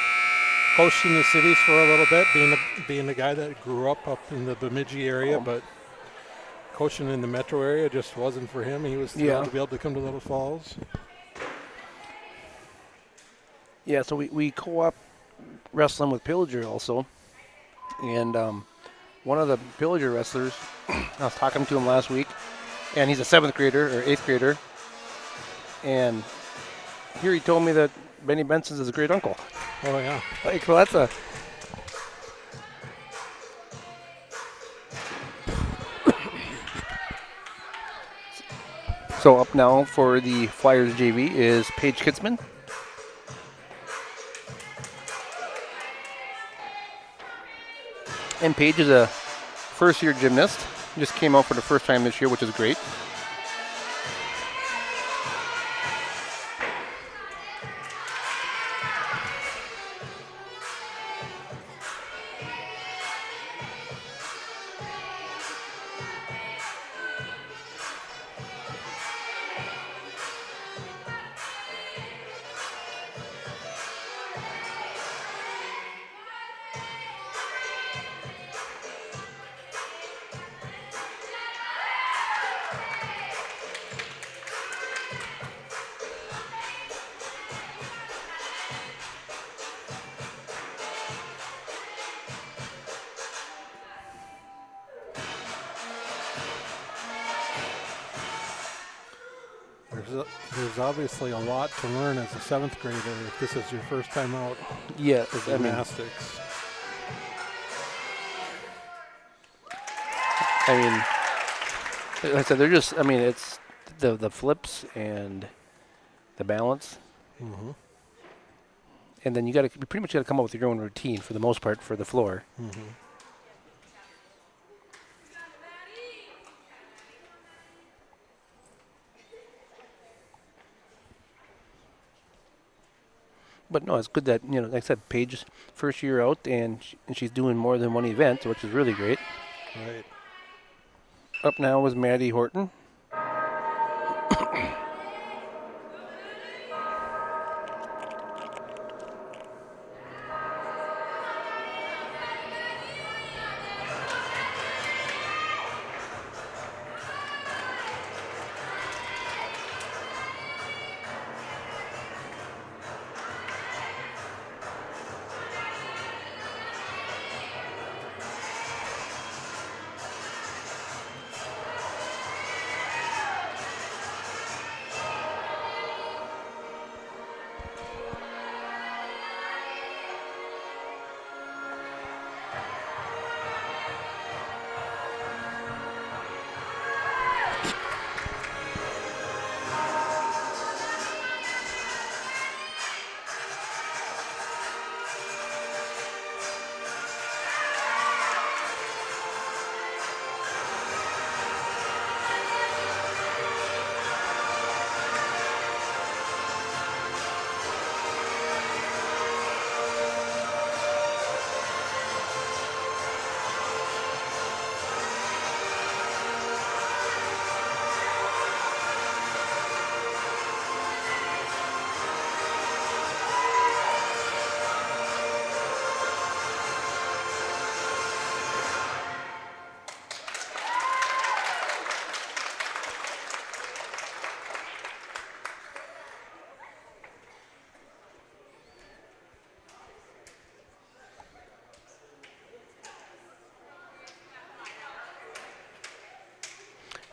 coached in the cities for a little bit, being the guy that grew up in the Bemidji area, but coaching in the metro area just wasn't for him. He was thrilled to be able to come to Little Falls. Yeah, so we co-op wrestling with Pillager also. And one of the Pillager wrestlers, I was talking to him last week, and he's a 7th grader or 8th grader. And here he told me that Benny Benson's his great uncle. Oh, yeah. That's a... So up now for the Flyers JV is Paige Kitzman. And Paige is a first-year gymnast. Just came out for the first time this year, which is great. There's obviously a lot to learn as a 7th grader if this is your first time out. Yeah, Gymnastics. Like I said, they're just, it's the flips and the balance. Mm-hmm. And then you pretty much got to come up with your own routine for the most part for the floor. Mm-hmm. But no, it's good that, like I said, Paige's first year out and she's doing more than one event, which is really great. Right. Up now is Maddie Horton.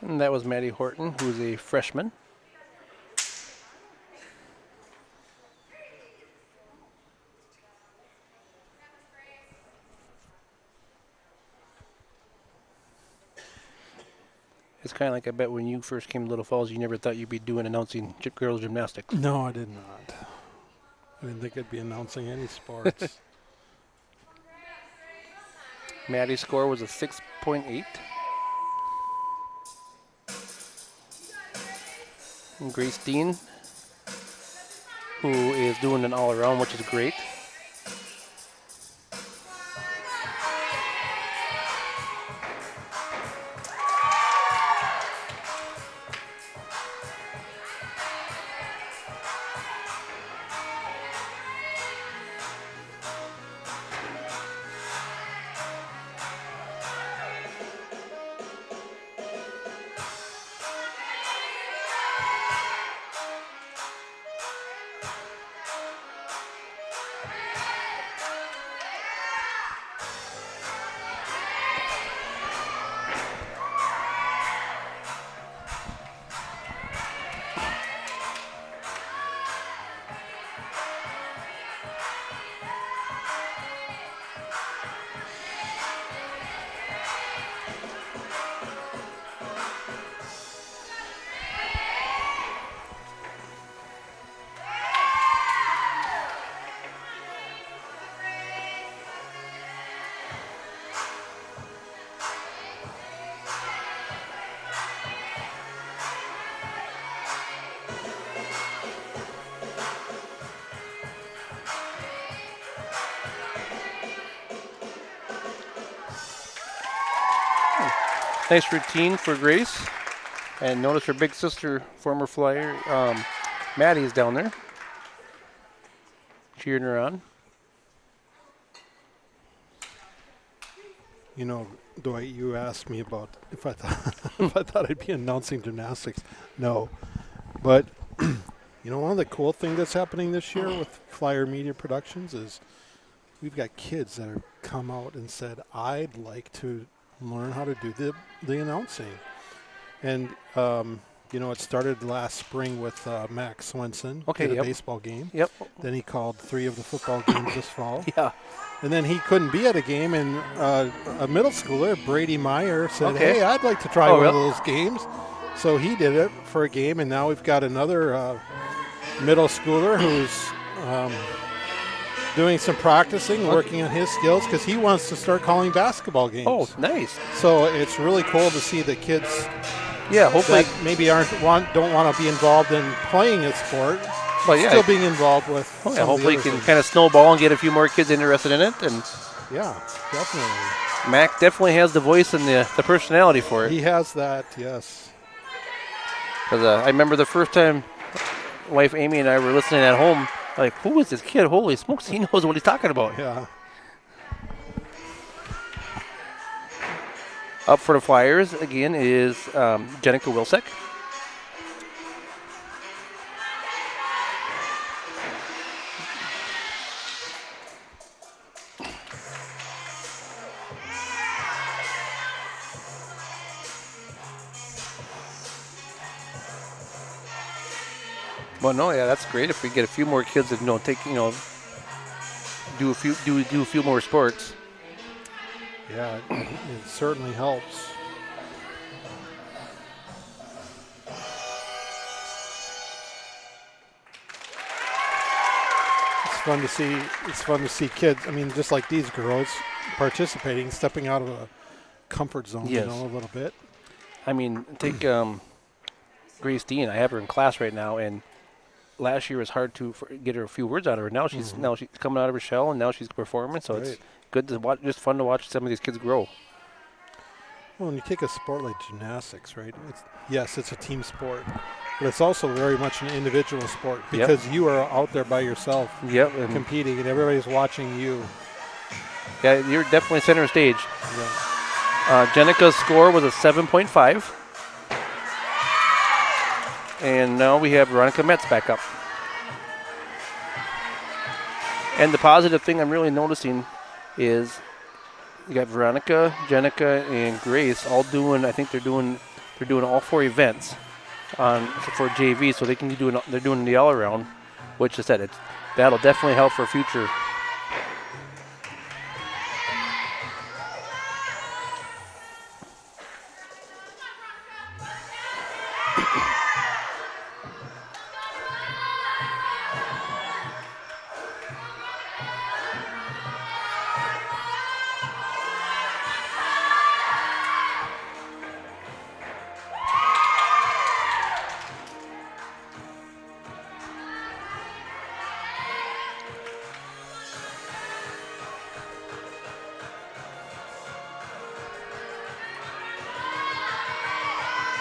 And that was Maddie Horton, who's a freshman. It's kind of like, I bet when you first came to Little Falls, you never thought you'd be announcing girls gymnastics. No, I did not. I didn't think I'd be announcing any sports. Maddie's score was a 6.8. And Grace Dean, who is doing an all-around, which is great. Nice routine for Grace. And notice her big sister, former Flyer, Maddie, is down there, cheering her on. You know, Dwight, you asked me about if I thought if I thought I'd be announcing gymnastics. No, but you know, one of the cool things that's happening this year with Flyer Media Productions is we've got kids that have come out and said, "I'd like to learn how to do the announcing," and you know, it started last spring with Max Swenson at a baseball game. Yep. Then he called 3 of the football games this fall. Yeah. And then he couldn't be at a game, and a middle schooler, Brady Meyer, said, "Hey, I'd like to try one of those games." So he did it for a game, and now we've got another middle schooler who's doing some practicing, working on his skills, because he wants to start calling basketball games. Oh, nice. So it's really cool to see the kids hopefully that maybe don't want to be involved in playing a sport, but still being involved with hopefully you can kind of snowball and get a few more kids interested in it. And yeah, definitely. Mac definitely has the voice and the personality for it. He has that, yes. Because I remember the first time wife Amy and I were listening at home, like, who is this kid? Holy smokes, he knows what he's talking about. Yeah. Up for the Flyers again is Jenica Wilczek. Well, no, yeah, that's great if we get a few more kids that do a few more sports. Yeah, it certainly helps. It's fun to see kids. I mean, just like these girls participating, stepping out of a comfort zone, yes. A little bit. I mean, take Grace Dean. I have her in class right now, and last year was hard to get her a few words out of her. Now she's coming out of her shell, and now she's performing. So it's good to watch. Just fun to watch some of these kids grow. Well, when you take a sport like gymnastics, right? It's a team sport, but it's also very much an individual sport because you are out there by yourself, competing, and everybody's watching you. Yeah, you're definitely center stage. Yeah. Jenica's score was a 7.5. And now we have Veronica Metz back up. And the positive thing I'm really noticing is you got Veronica, Jenica, and Grace all doing. I think they're doing all 4 events for JV, so they're doing the all around, which I said that'll definitely help for future.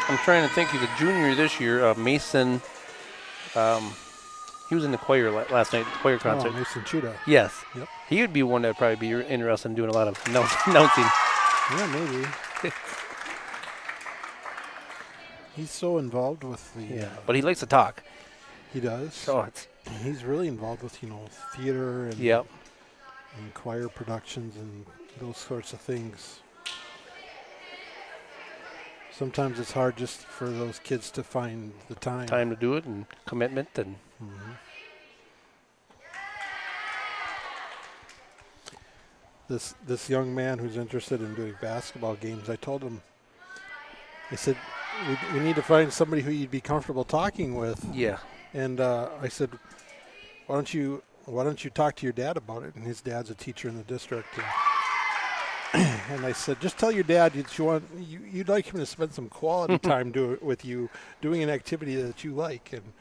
I'm trying to think. He's a junior this year. Mason. He was in the choir last night, choir concert. Oh, Mason Chuda. Yes. Yep. He would be one that would probably be interested in doing a lot of announcing. Yeah, maybe. He's so involved with the. But he likes to talk. He does. So he's really involved with theater and and choir productions and those sorts of things. Sometimes it's hard just for those kids to find the time. Time to do it and commitment and. Mm-hmm. This young man who's interested in doing basketball games, I told him, I said, we need to find somebody who you'd be comfortable talking with. Yeah. And I said, why don't you talk to your dad about it? And his dad's a teacher in the district. And I said, just tell your dad you'd like him to spend some quality time with you doing an activity that you like. And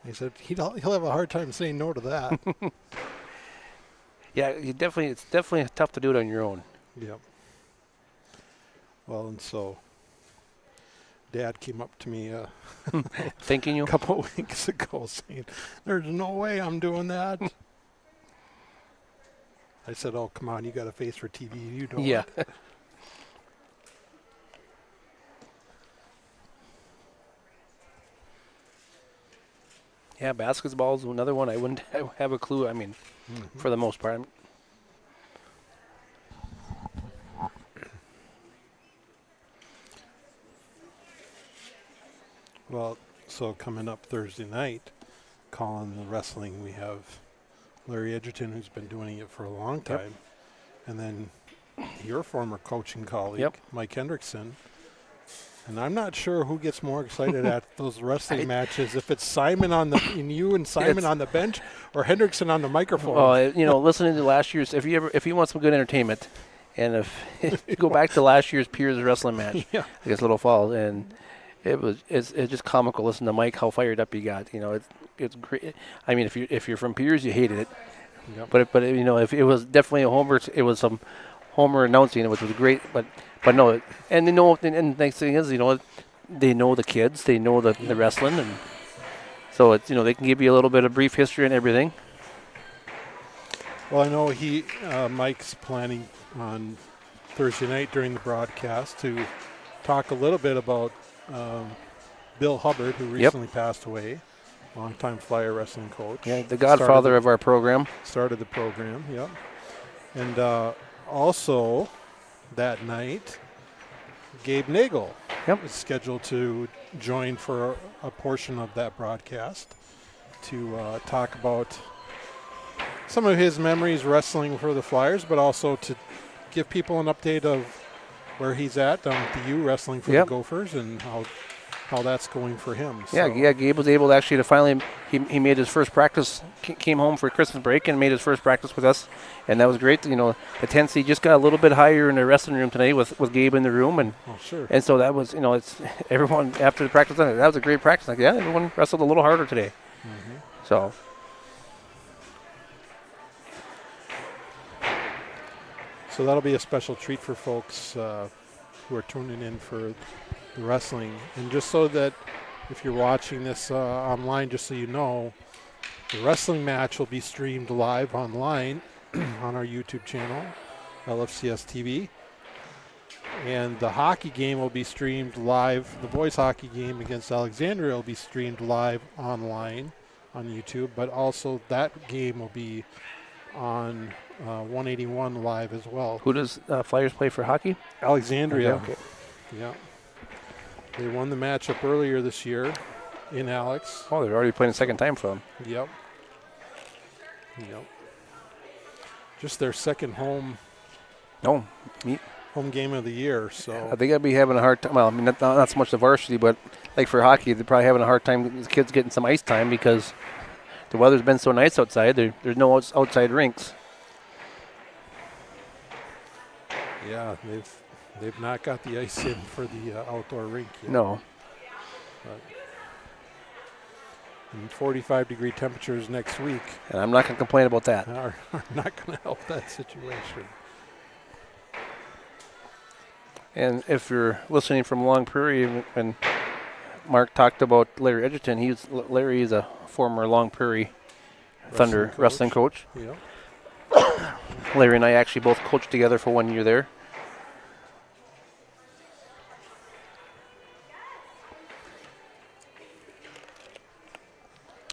he said he'll have a hard time saying no to that. Yeah, it's definitely tough to do it on your own. Yep. Well, and so dad came up to me Thanking you. a couple of weeks ago saying, "There's no way I'm doing that." I said, "Oh, come on, you got a face for TV, you know Yeah. it." Yeah, basketball is another one. I wouldn't have a clue. I mean, for the most part. Well, so coming up Thursday night, calling the wrestling, we have Larry Edgerton, who's been doing it for a long time, and then your former coaching colleague, Mike Hendrickson. And I'm not sure who gets more excited at those wrestling matches, if it's Simon and you and Simon on the bench, or Hendrickson on the microphone. Well, listening to last year's, if you want some good entertainment, and if you go back to last year's Piers wrestling match against Little Falls, and it's just comical. Listen to Mike, how fired up he got. It's great. I mean, if you're from Piers, you hated it. Yep. But if it was definitely a homer, it was some homer announcing, which was great. But no, and they know. And the next thing is, they know the kids, they know the wrestling, and so it's they can give you a little bit of brief history and everything. Well, I know Mike's planning on Thursday night during the broadcast to talk a little bit about Bill Hubbard, who recently passed away, longtime Flyer wrestling coach. Yeah, the godfather of our program. Started the program, yep. And also that night, Gabe Nagel is scheduled to join for a portion of that broadcast to talk about some of his memories wrestling for the Flyers, but also to give people an update of where he's at down at the U wrestling for the Gophers and how that's going for him. So. Yeah, Gabe was able to finally he made his first practice, came home for Christmas break and made his first practice with us, and that was great. The intensity just got a little bit higher in the wrestling room tonight with Gabe in the room, and and so that was it's everyone after the practice that was a great practice. Like everyone wrestled a little harder today, so. So that'll be a special treat for folks who are tuning in for the wrestling. And just so that if you're watching this online, just so you know, the wrestling match will be streamed live online on our YouTube channel, LFCS TV. And the hockey game will be streamed live. The boys hockey game against Alexandria will be streamed live online on YouTube, but also that game will be on 181 live as well. Who does Flyers play for hockey? Alexandria. Okay. Yeah. They won the matchup earlier this year in Alex. Oh, they're already playing the second time for them. Yep. Just their second home game of the year. So I think I'd be having a hard time. Well, I mean, not so much the varsity, but like for hockey, they're probably having a hard time. The kids getting some ice time because the weather's been so nice outside. There's no outside rinks. Yeah, they've not got the ice in for the outdoor rink yet. No. And 45-degree temperatures next week. And I'm not going to complain about that. Are not going to help that situation. And if you're listening from Long Prairie, and Mark talked about Larry Edgerton, Larry is a former Long Prairie Thunder wrestling coach. Yeah. Larry and I actually both coached together for 1 year there.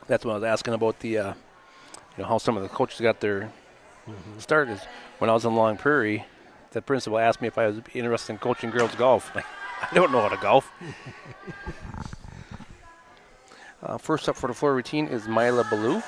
That's what I was asking about the, how some of the coaches got their start. Is when I was in Long Prairie, the principal asked me if I was interested in coaching girls golf. Like, I don't know how to golf. First up for the floor routine is Mila Ballou.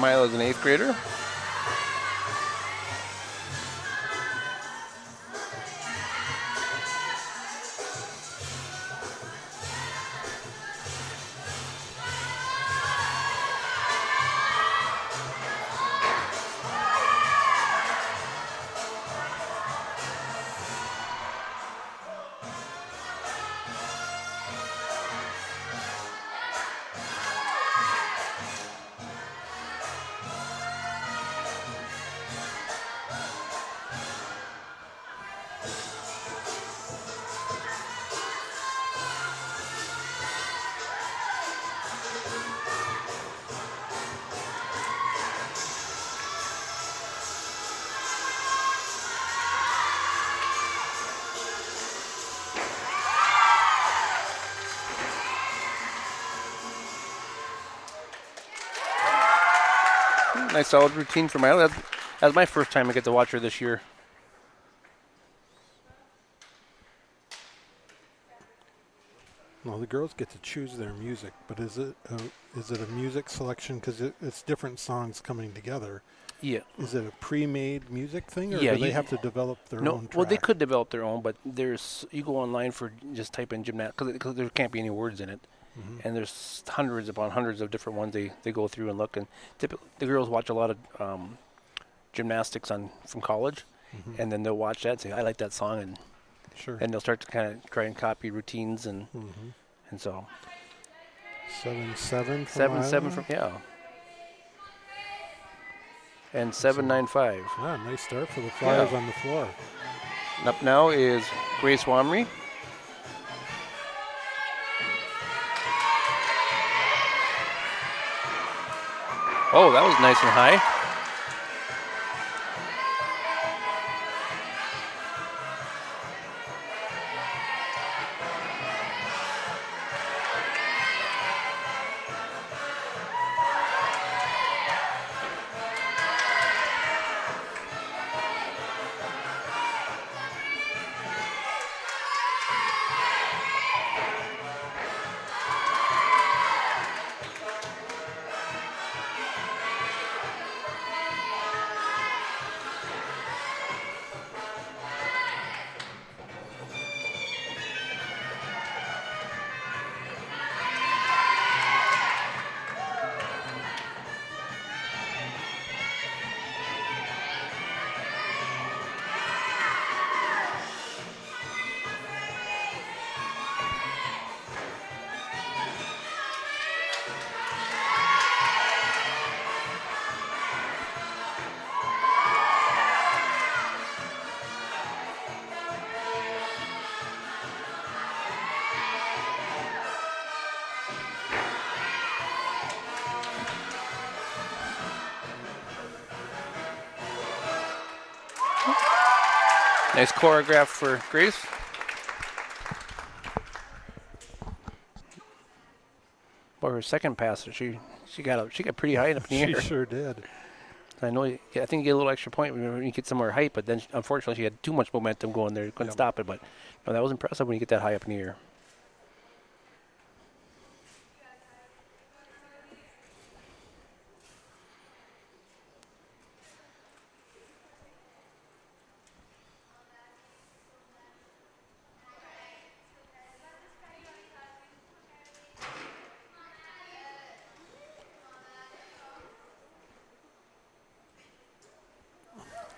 Milo is an 8th grader. nice solid routine for Miley. That's my first time I get to watch her this year. Well, the girls get to choose their music, but is it a music selection because it's different songs coming together? Yeah. Is it a pre-made music thing, or Yeah, do they have to develop their own track? Well, they could develop their own, but you go online for just type in gymnastics because there can't be any words in it, and there's hundreds upon hundreds of different ones they go through and look. And typically, the girls watch a lot of gymnastics from college, and then they'll watch that and say, "I like that song," and Sure. and they'll start to kind of try and copy routines and so 7-7 from 7-7 from and 7-9-5. Ah, nice start for the Flyers on the floor. And up now is Grace Wamry. Oh, that was nice and high. Nice choreograph for Grace. Or her second pass, she got pretty high up in the air. She sure did. I know. I think you get a little extra point when you get some more height, but then unfortunately she had too much momentum going there. Couldn't stop it, but no, that was impressive when you get that high up in the air.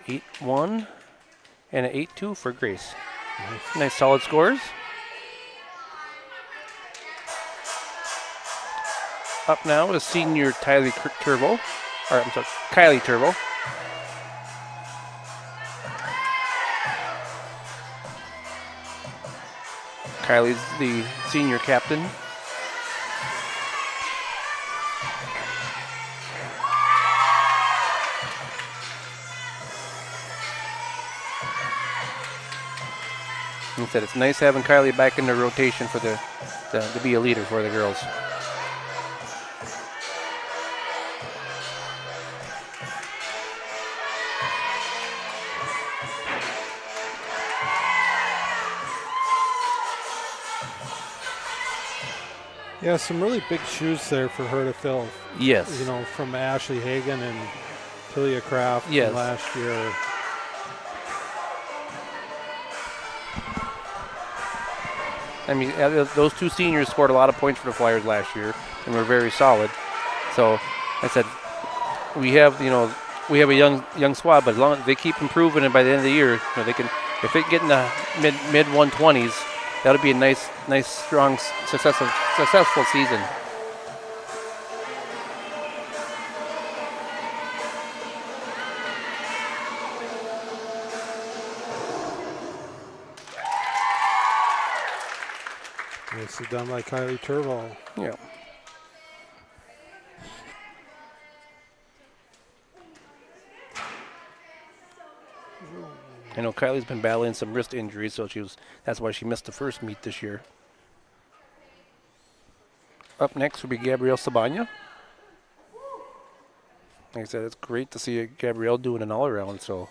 Eight 1 and an 8-2 for Grace. Nice solid scores. Up now is senior Kylie Turbo. Kylie Turbo. Kylie's the senior captain. He said it's nice having Kylie back in the rotation for to be a leader for the girls. Yeah, some really big shoes there for her to fill. Yes. You know, from Ashley Hagan and Tilia Kraft from last year. I mean, those two seniors scored a lot of points for the Flyers last year and were very solid. So I said, we have a young squad, but as long as they keep improving, and by the end of the year, they can, if they get in the mid 120s, that'll be a nice, strong, successful season. Nicely done by Kylie Turbo. Yeah. I know Kylie's been battling some wrist injuries, so that's why she missed the first meet this year. Up next will be Gabrielle Sabanya. Like I said, it's great to see Gabrielle doing an all-around. So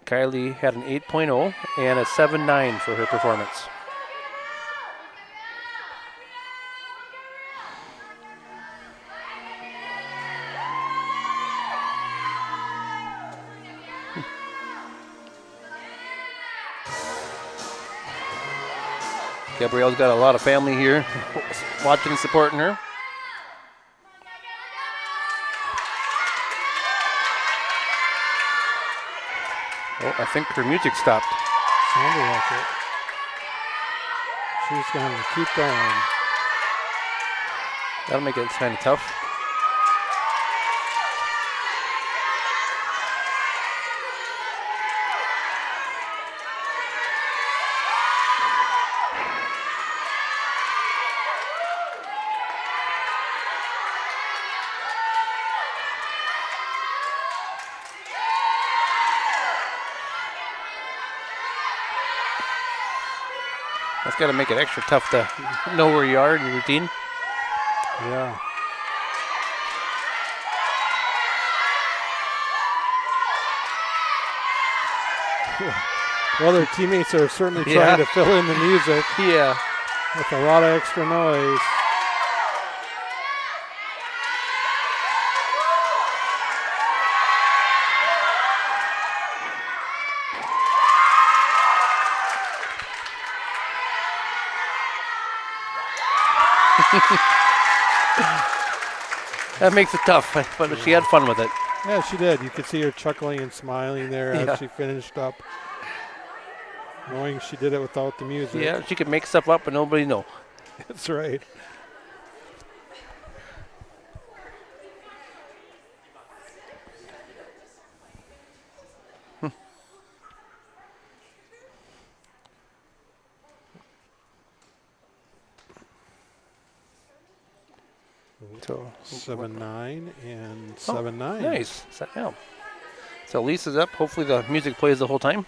Kylie had an 8.0 and a 7.9 for her performance. Gabrielle's got a lot of family here watching and supporting her. Oh, I think her music stopped. Sounded like it. She's going to keep going. That'll make it kind of tough. That's got to make it extra tough to know where you are in your routine. Yeah. Well, their teammates are certainly trying to fill in the music. Yeah. With a lot of extra noise. That makes it tough, but she had fun with it. Yeah, she did. You could see her chuckling and smiling there as she finished up, knowing she did it without the music. Yeah, she could make stuff up and nobody know. That's right. So 7-9 and 7-9. Nice. So Lisa's up. Hopefully the music plays the whole time.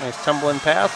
Nice tumbling pass.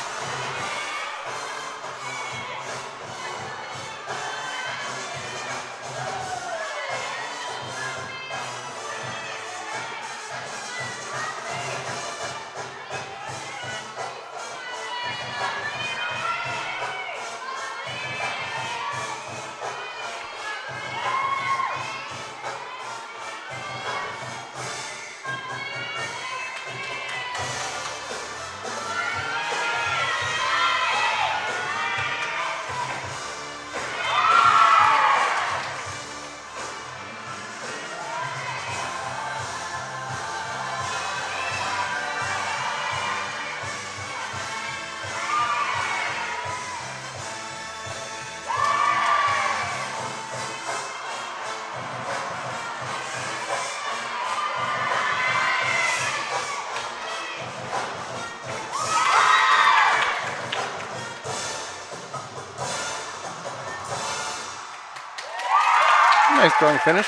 Nice strong finish.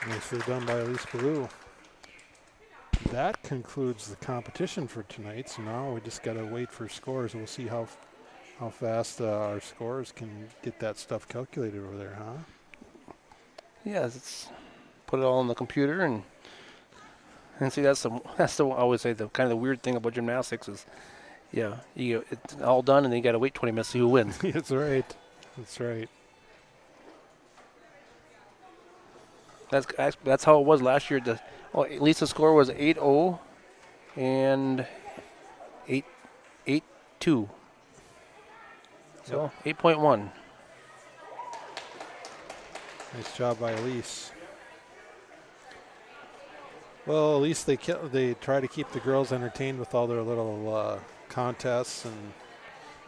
Nicely done by Elise Ballou. That concludes the competition for tonight. So now we just got to wait for scores. We'll see how fast our scores can get that stuff calculated over there, huh? Yeah, it's put it all on the computer and see that's the I always say the kind of the weird thing about gymnastics is, it's all done and then you got to wait 20 minutes to see who wins. That's right. That's right. That's how it was last year. Lisa's score was 8-0 and 8-2. So 8.1. Nice job by Elise. Well, at least they try to keep the girls entertained with all their little contests and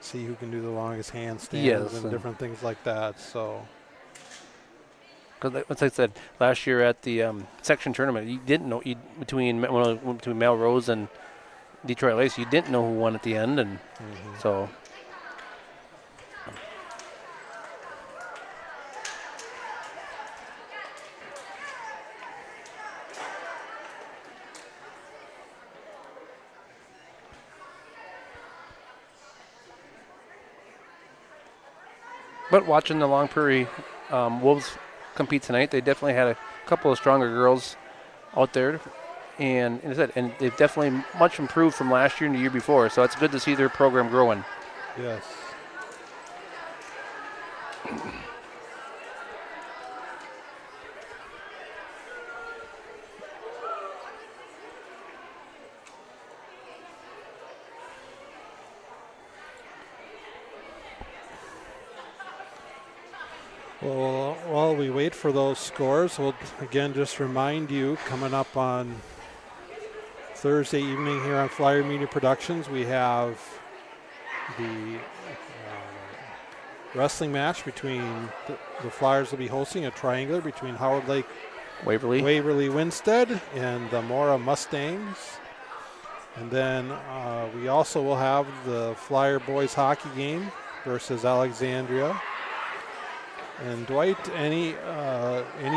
see who can do the longest handstands and different things like that. So. Because, as I said, last year at the section tournament, you didn't know between Melrose and Detroit Lakes, you didn't know who won at the end, and so But watching the Long Prairie Wolves compete tonight, they definitely had a couple of stronger girls out there. And as I said, and they've definitely much improved from last year and the year before. So it's good to see their program growing. Yes. Well, while we wait for those scores, we'll again just remind you, coming up on Thursday evening here on Flyer Media Productions, we have the wrestling match between the Flyers will be hosting a triangular between Howard Lake Waverly Winstead and the Mora Mustangs. And then we also will have the Flyer boys hockey game versus Alexandria. And Dwight, any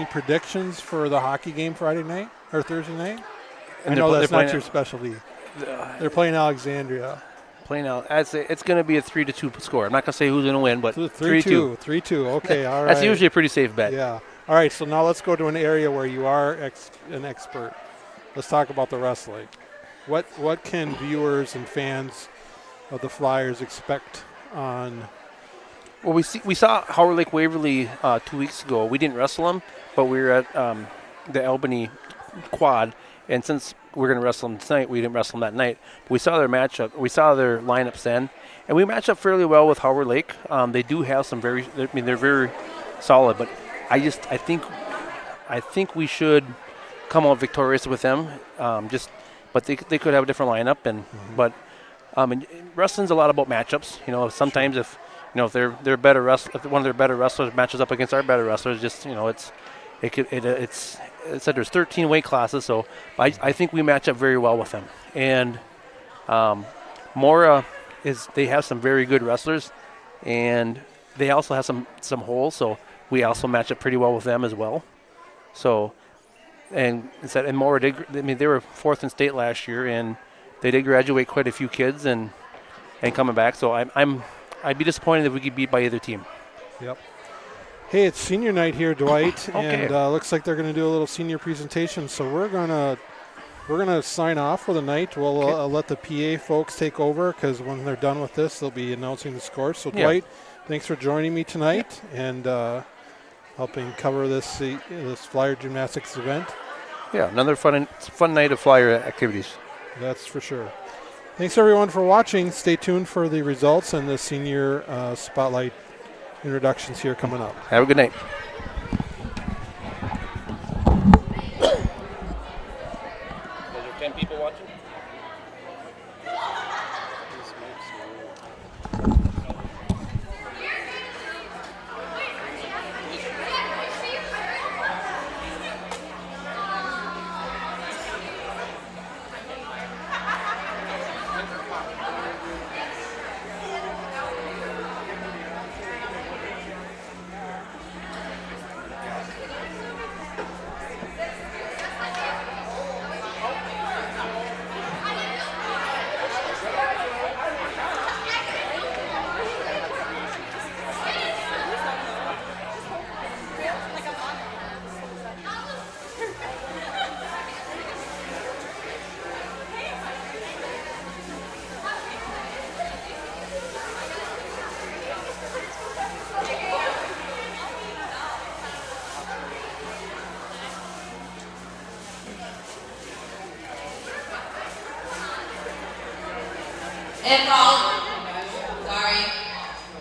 predictions for the hockey game Friday night or Thursday night? I know that's not your specialty. They're playing Alexandria. I'd say it's going to be a 3-2 score. I'm not going to say who's going to win, but 3-2. 3-2. Okay, all right. That's usually a pretty safe bet. Yeah. All right, so now let's go to an area where you are an expert. Let's talk about the wrestling. What can viewers and fans of the Flyers expect on? Well, we saw Howard Lake Waverly 2 weeks ago. We didn't wrestle them, but we were at the Albany quad, and since we're going to wrestle them tonight, we didn't wrestle them that night. But we saw their matchup. We saw their lineups then, and we match up fairly well with Howard Lake. They do have some they're very solid, but I think we should come out victorious with them. But they could have a different lineup, and wrestling's a lot about matchups. You know, sometimes if they're better if one of their better wrestlers matches up against our better wrestlers, it's said there's 13 weight classes, so I think we match up very well with them. And Mora they have some very good wrestlers, and they also have some holes, so we also match up pretty well with them as well. So, and Mora they were fourth in state last year, and they did graduate quite a few kids and coming back. So I'd be disappointed if we get beat by either team. Yep. Hey, it's senior night here, Dwight, Okay. and looks like they're going to do a little senior presentation. So we're gonna sign off for the night. We'll let the PA folks take over because when they're done with this, they'll be announcing the scores. So Dwight, thanks for joining me tonight and helping cover this Flyer Gymnastics event. Yeah, another fun night of Flyer activities. That's for sure. Thanks everyone for watching. Stay tuned for the results and the senior spotlight introductions here coming up. Have a good night. Is there 10 people watching?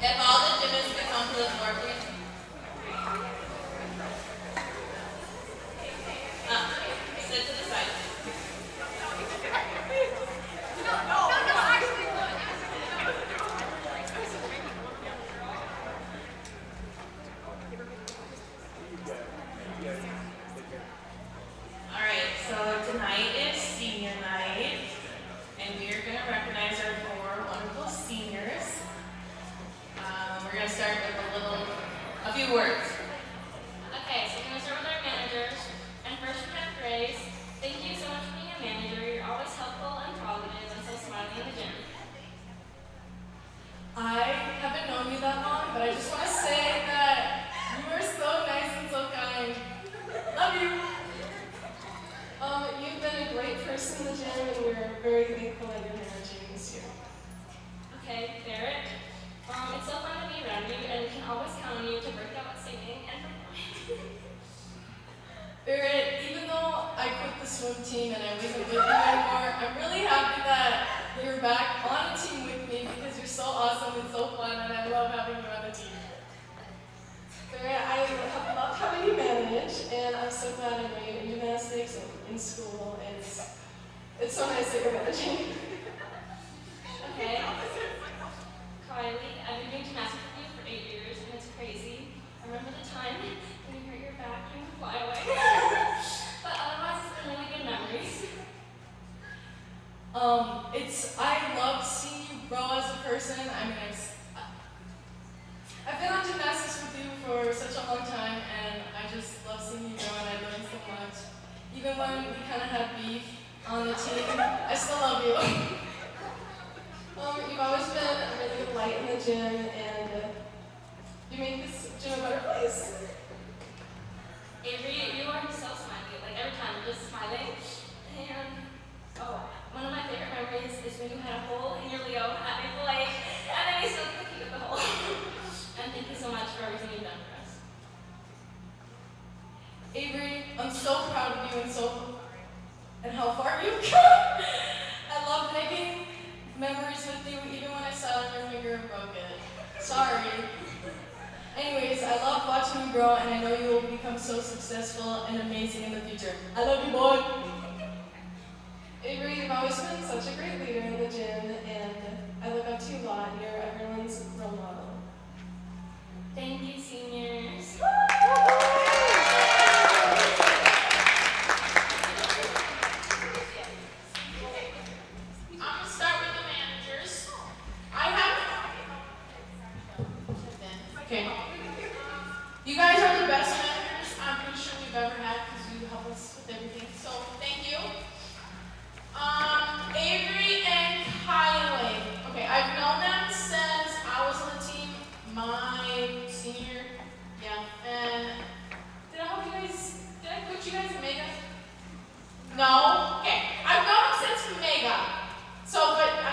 If all the gymnasts can come to the floor, please. Sit to the side. All right, so tonight is senior night, and we are going to recognize our four wonderful we're very thankful that you're managing this year. Okay, Barrett. It's so fun to be around you, and we can always count on you to break out singing and performing. Barrett, even though I quit the swim team and I wasn't with you anymore, I'm really happy that you're back on a team with me because you're so awesome and so fun, and I love having you on the team. Barrett, I have loved having you manage, and I'm so glad I know you in gymnastics and in school, and it's so nice that you're managing. Okay. Kylie, I've been doing gymnastics with you for 8 years, and it's crazy. I remember the time when you hurt your back doing the flyaway. But otherwise, it's been really good memories. I love seeing you grow as a person. I mean, I've been on gymnastics with you for such a long time, and I just love seeing you grow, and I learned so much. Even when we kind of had beef on the team, I still love you. You've always been a really good light in the gym, and you make this gym a better place. Avery, you are so smiley. Like every time, you're just smiling. And one of my favorite memories is when you had a hole in your Leo at Maple Lake, and then you still took a peek at the hole. And thank you so much for everything you've done for us. Avery, I'm so proud of you and how far you've come. I love making memories with you, even when I sat on your finger and broke it. Sorry. Anyways, I love watching you grow, and I know you will become so successful and amazing in the future. I love you, boy. Avery, you've always been such a great leader in the gym, and I look up to you a lot. You're everyone's role model. Thank you, seniors. I'm gonna start with the managers. Okay. You guys are the best managers I'm pretty sure we've ever had because you help us with everything. So thank you. Avery and Kylie. Okay, I've known them since I was on the team my senior. Yeah. And did I put you guys in Mega? No? Okay. I've known them since Mega. So, but I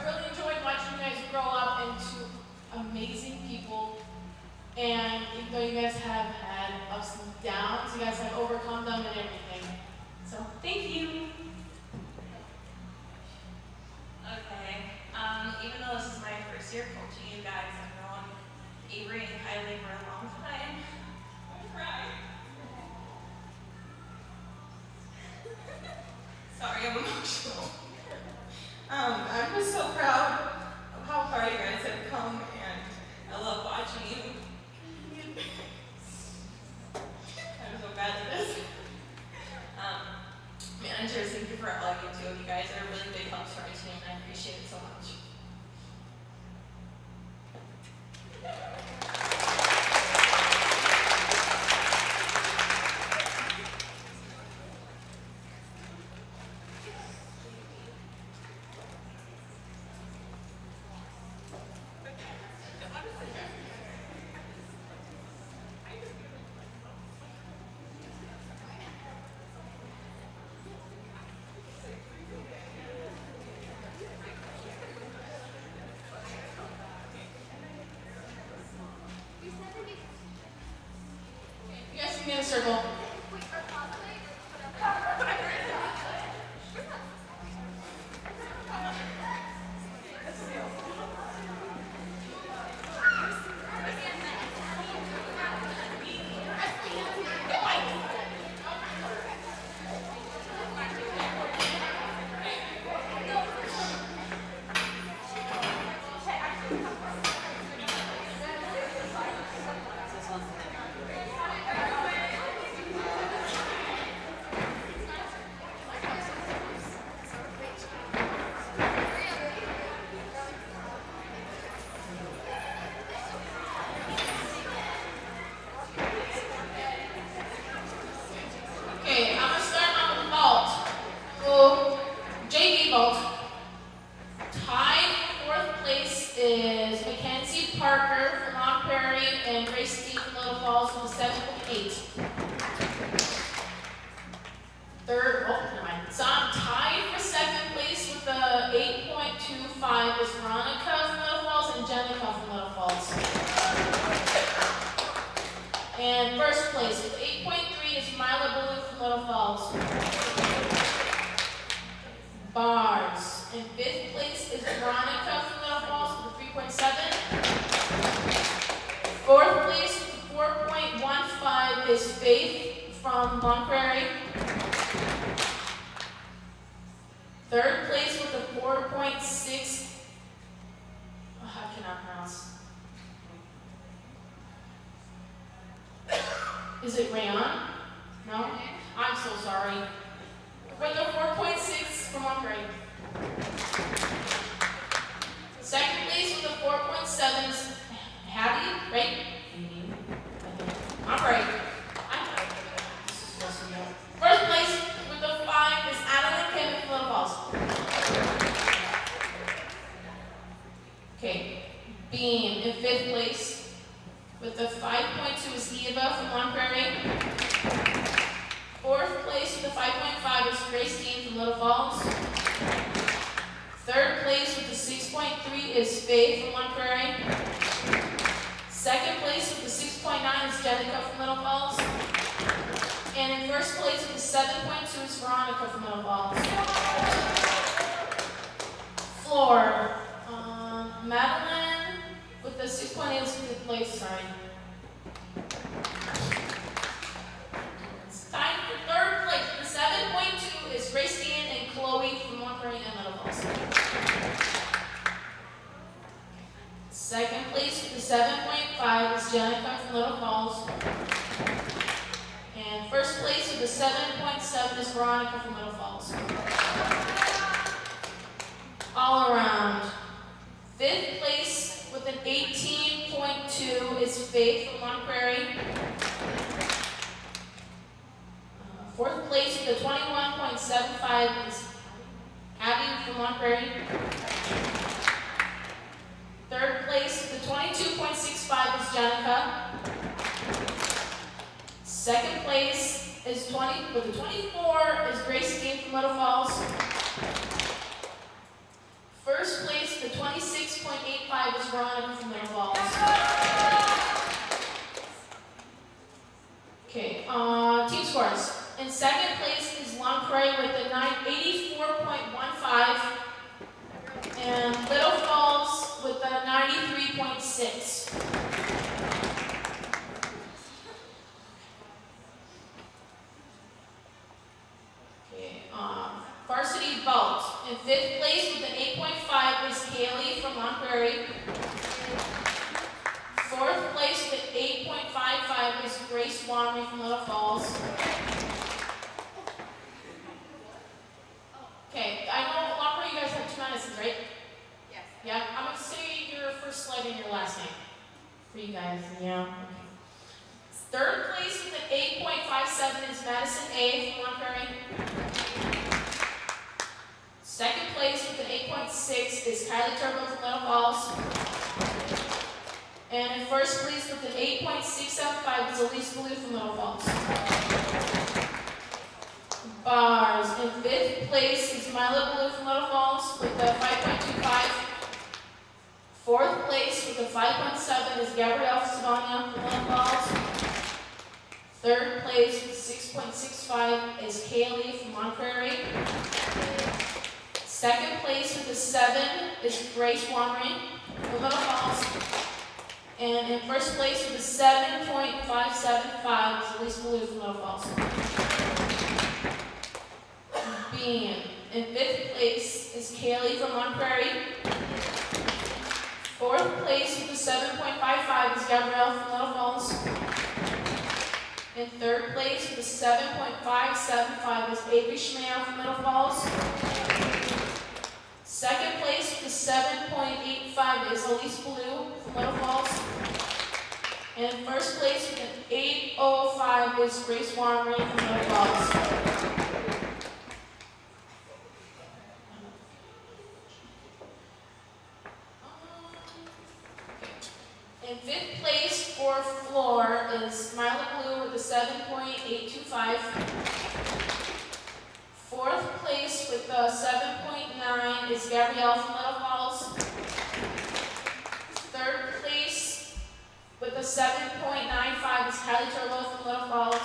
really enjoyed watching you guys grow up into amazing people. And even though you guys have had ups and downs, you guys have overcome them and everything. So, thank you. Okay. Even though this is my first year coaching you guys, I've known Avery and Kylie for a long time. I'm crying. Sorry, I'm emotional. I'm just so proud of how far you guys have come, and I love watching you. I'm so bad at this. Managers, thank you for all you do. You guys are really big helps for our team, and I appreciate it so much. You guys can be in a circle. Okay, I'm gonna start on the vault. So, JV vault. Tied for 4th place is Mackenzie Parker from Mount Prairie and Grace Steve from Little Falls with a 7.8. Never mind. So I'm tied for 2nd 5 is Veronica from Little Falls and Jenica from Little Falls. And first place with 8.3 is Mila Blue from Little Falls. Bars. In 5th place is Veronica from Little Falls with a 3.7. 4th place with a 4.15 is Faith from Long Prairie. 3rd place with a 4.6. Oh, I cannot pronounce. Is it Rayon? No? I'm so sorry. With a 4.6 from Long Prairie. 2nd place with a 4.7 is Hattie, right? I'm right. First place with the 5 is Adeline Kim from Little Falls. Okay. Bean in 5th place with the 5.2 is Eva from Long Prairie. 4th place with the 5.5 is Grace Dean from Little Falls. 3rd place with the 6.3 is Faye from Long Prairie. 2nd place with the 6.9 is Jenica from Little Falls. And in 1st place with the 7.2 is Veronica from Little Falls. Floor. Madeline with the 6.8 is 5th place, sorry. It's time for 3rd place. The 7.2 is Grace Dean and Chloe from Long Prairie and Little Falls. 2nd place with the 7.5 is Jenica from Little Falls. And 1st place with the 7.7 is Veronica from Little Falls. All around. 5th place with an 18.2 is Faith from Long Prairie. 4th place with a 21.75 is Abby from Long Prairie. 3rd place with a 22.65 is Jenica. 2nd place is 20 with a 24 is Grace Dean from Little Falls. 1st place with a 26.85 is Veronica from Little Falls. Okay, team scores. In 2nd place is Long Prairie with a 84.15 and Little Falls with a 93.6. Okay, Varsity vault. In 5th place with an 8.5 is Kaylee from Long Prairie. 4th place with an 8.55 is Grace Wamry from Little Falls. Okay, I know Long Prairie, you guys have 2 medicines, right? Yes. Yeah, I'm going to say your first slide and your last name for you guys. Yeah. 3rd place with an 8.57 is Madison A from Long Prairie. 2nd place with an 8.6 is Kylie Turbo from Little Falls. And in 1st place with an 8.675 is Elise Blue from Little Falls. Bars. In 5th place is Mila Blue from Little Falls with a 5.25. 4th place with a 5.7 is Gabrielle Savania from Little Falls. 3rd place with 6.65 is Kaylee from Long Prairie. 2nd place with a 7 is Grace Wamry from Little Falls. And in 1st place with a 7.575 is Elise Blue from Little Falls. Bean. In 5th place is Kaylee from Long Prairie. 4th place with a 7.55 is Gabrielle from Little Falls. In 3rd place with a 7.575 is Avery Schmale from Little Falls. 2nd place with a 7.85 is Elise Blue from Little Falls. And in 1st place with an 8.05 is Grace Wamry from Little Falls. In 5th place for floor is Mila Blue with a 7.825. 4th place with a 7.9 is Gabrielle from Little Falls. 7.95 is Kylie Turbo from Little Falls.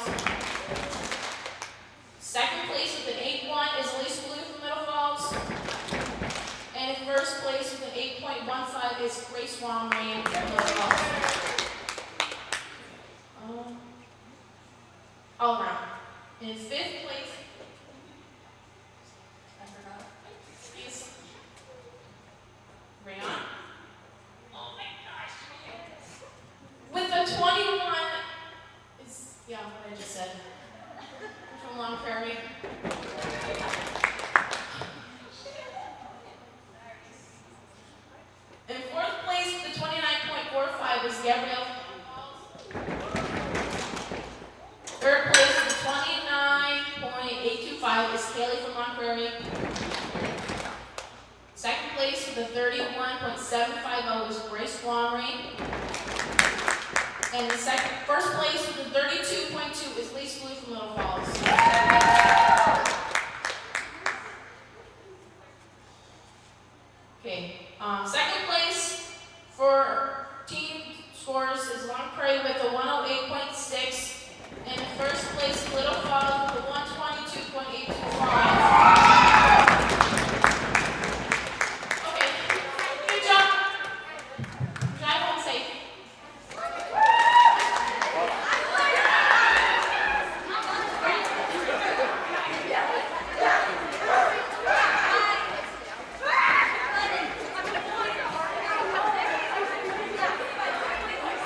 Second place with an 8.1 is Elise Blue from Little Falls. And in first place with an 8.15 is Grace Wong-Rain from Little Falls. All around. In fifth place, I forgot, is Rayon. Oh my gosh. With a 21 is, yeah, what I just said. From Long Prairie. In fourth place with the 29.45 is Gabrielle. Third place with the 29.825 is Kaylee from Long Prairie. Second place with the 31.750 is Grace Wamry. And the first place with the 32.2 is Lisa Blue from Little Falls. Okay, second place for team scores is Long Prairie with a 108.6.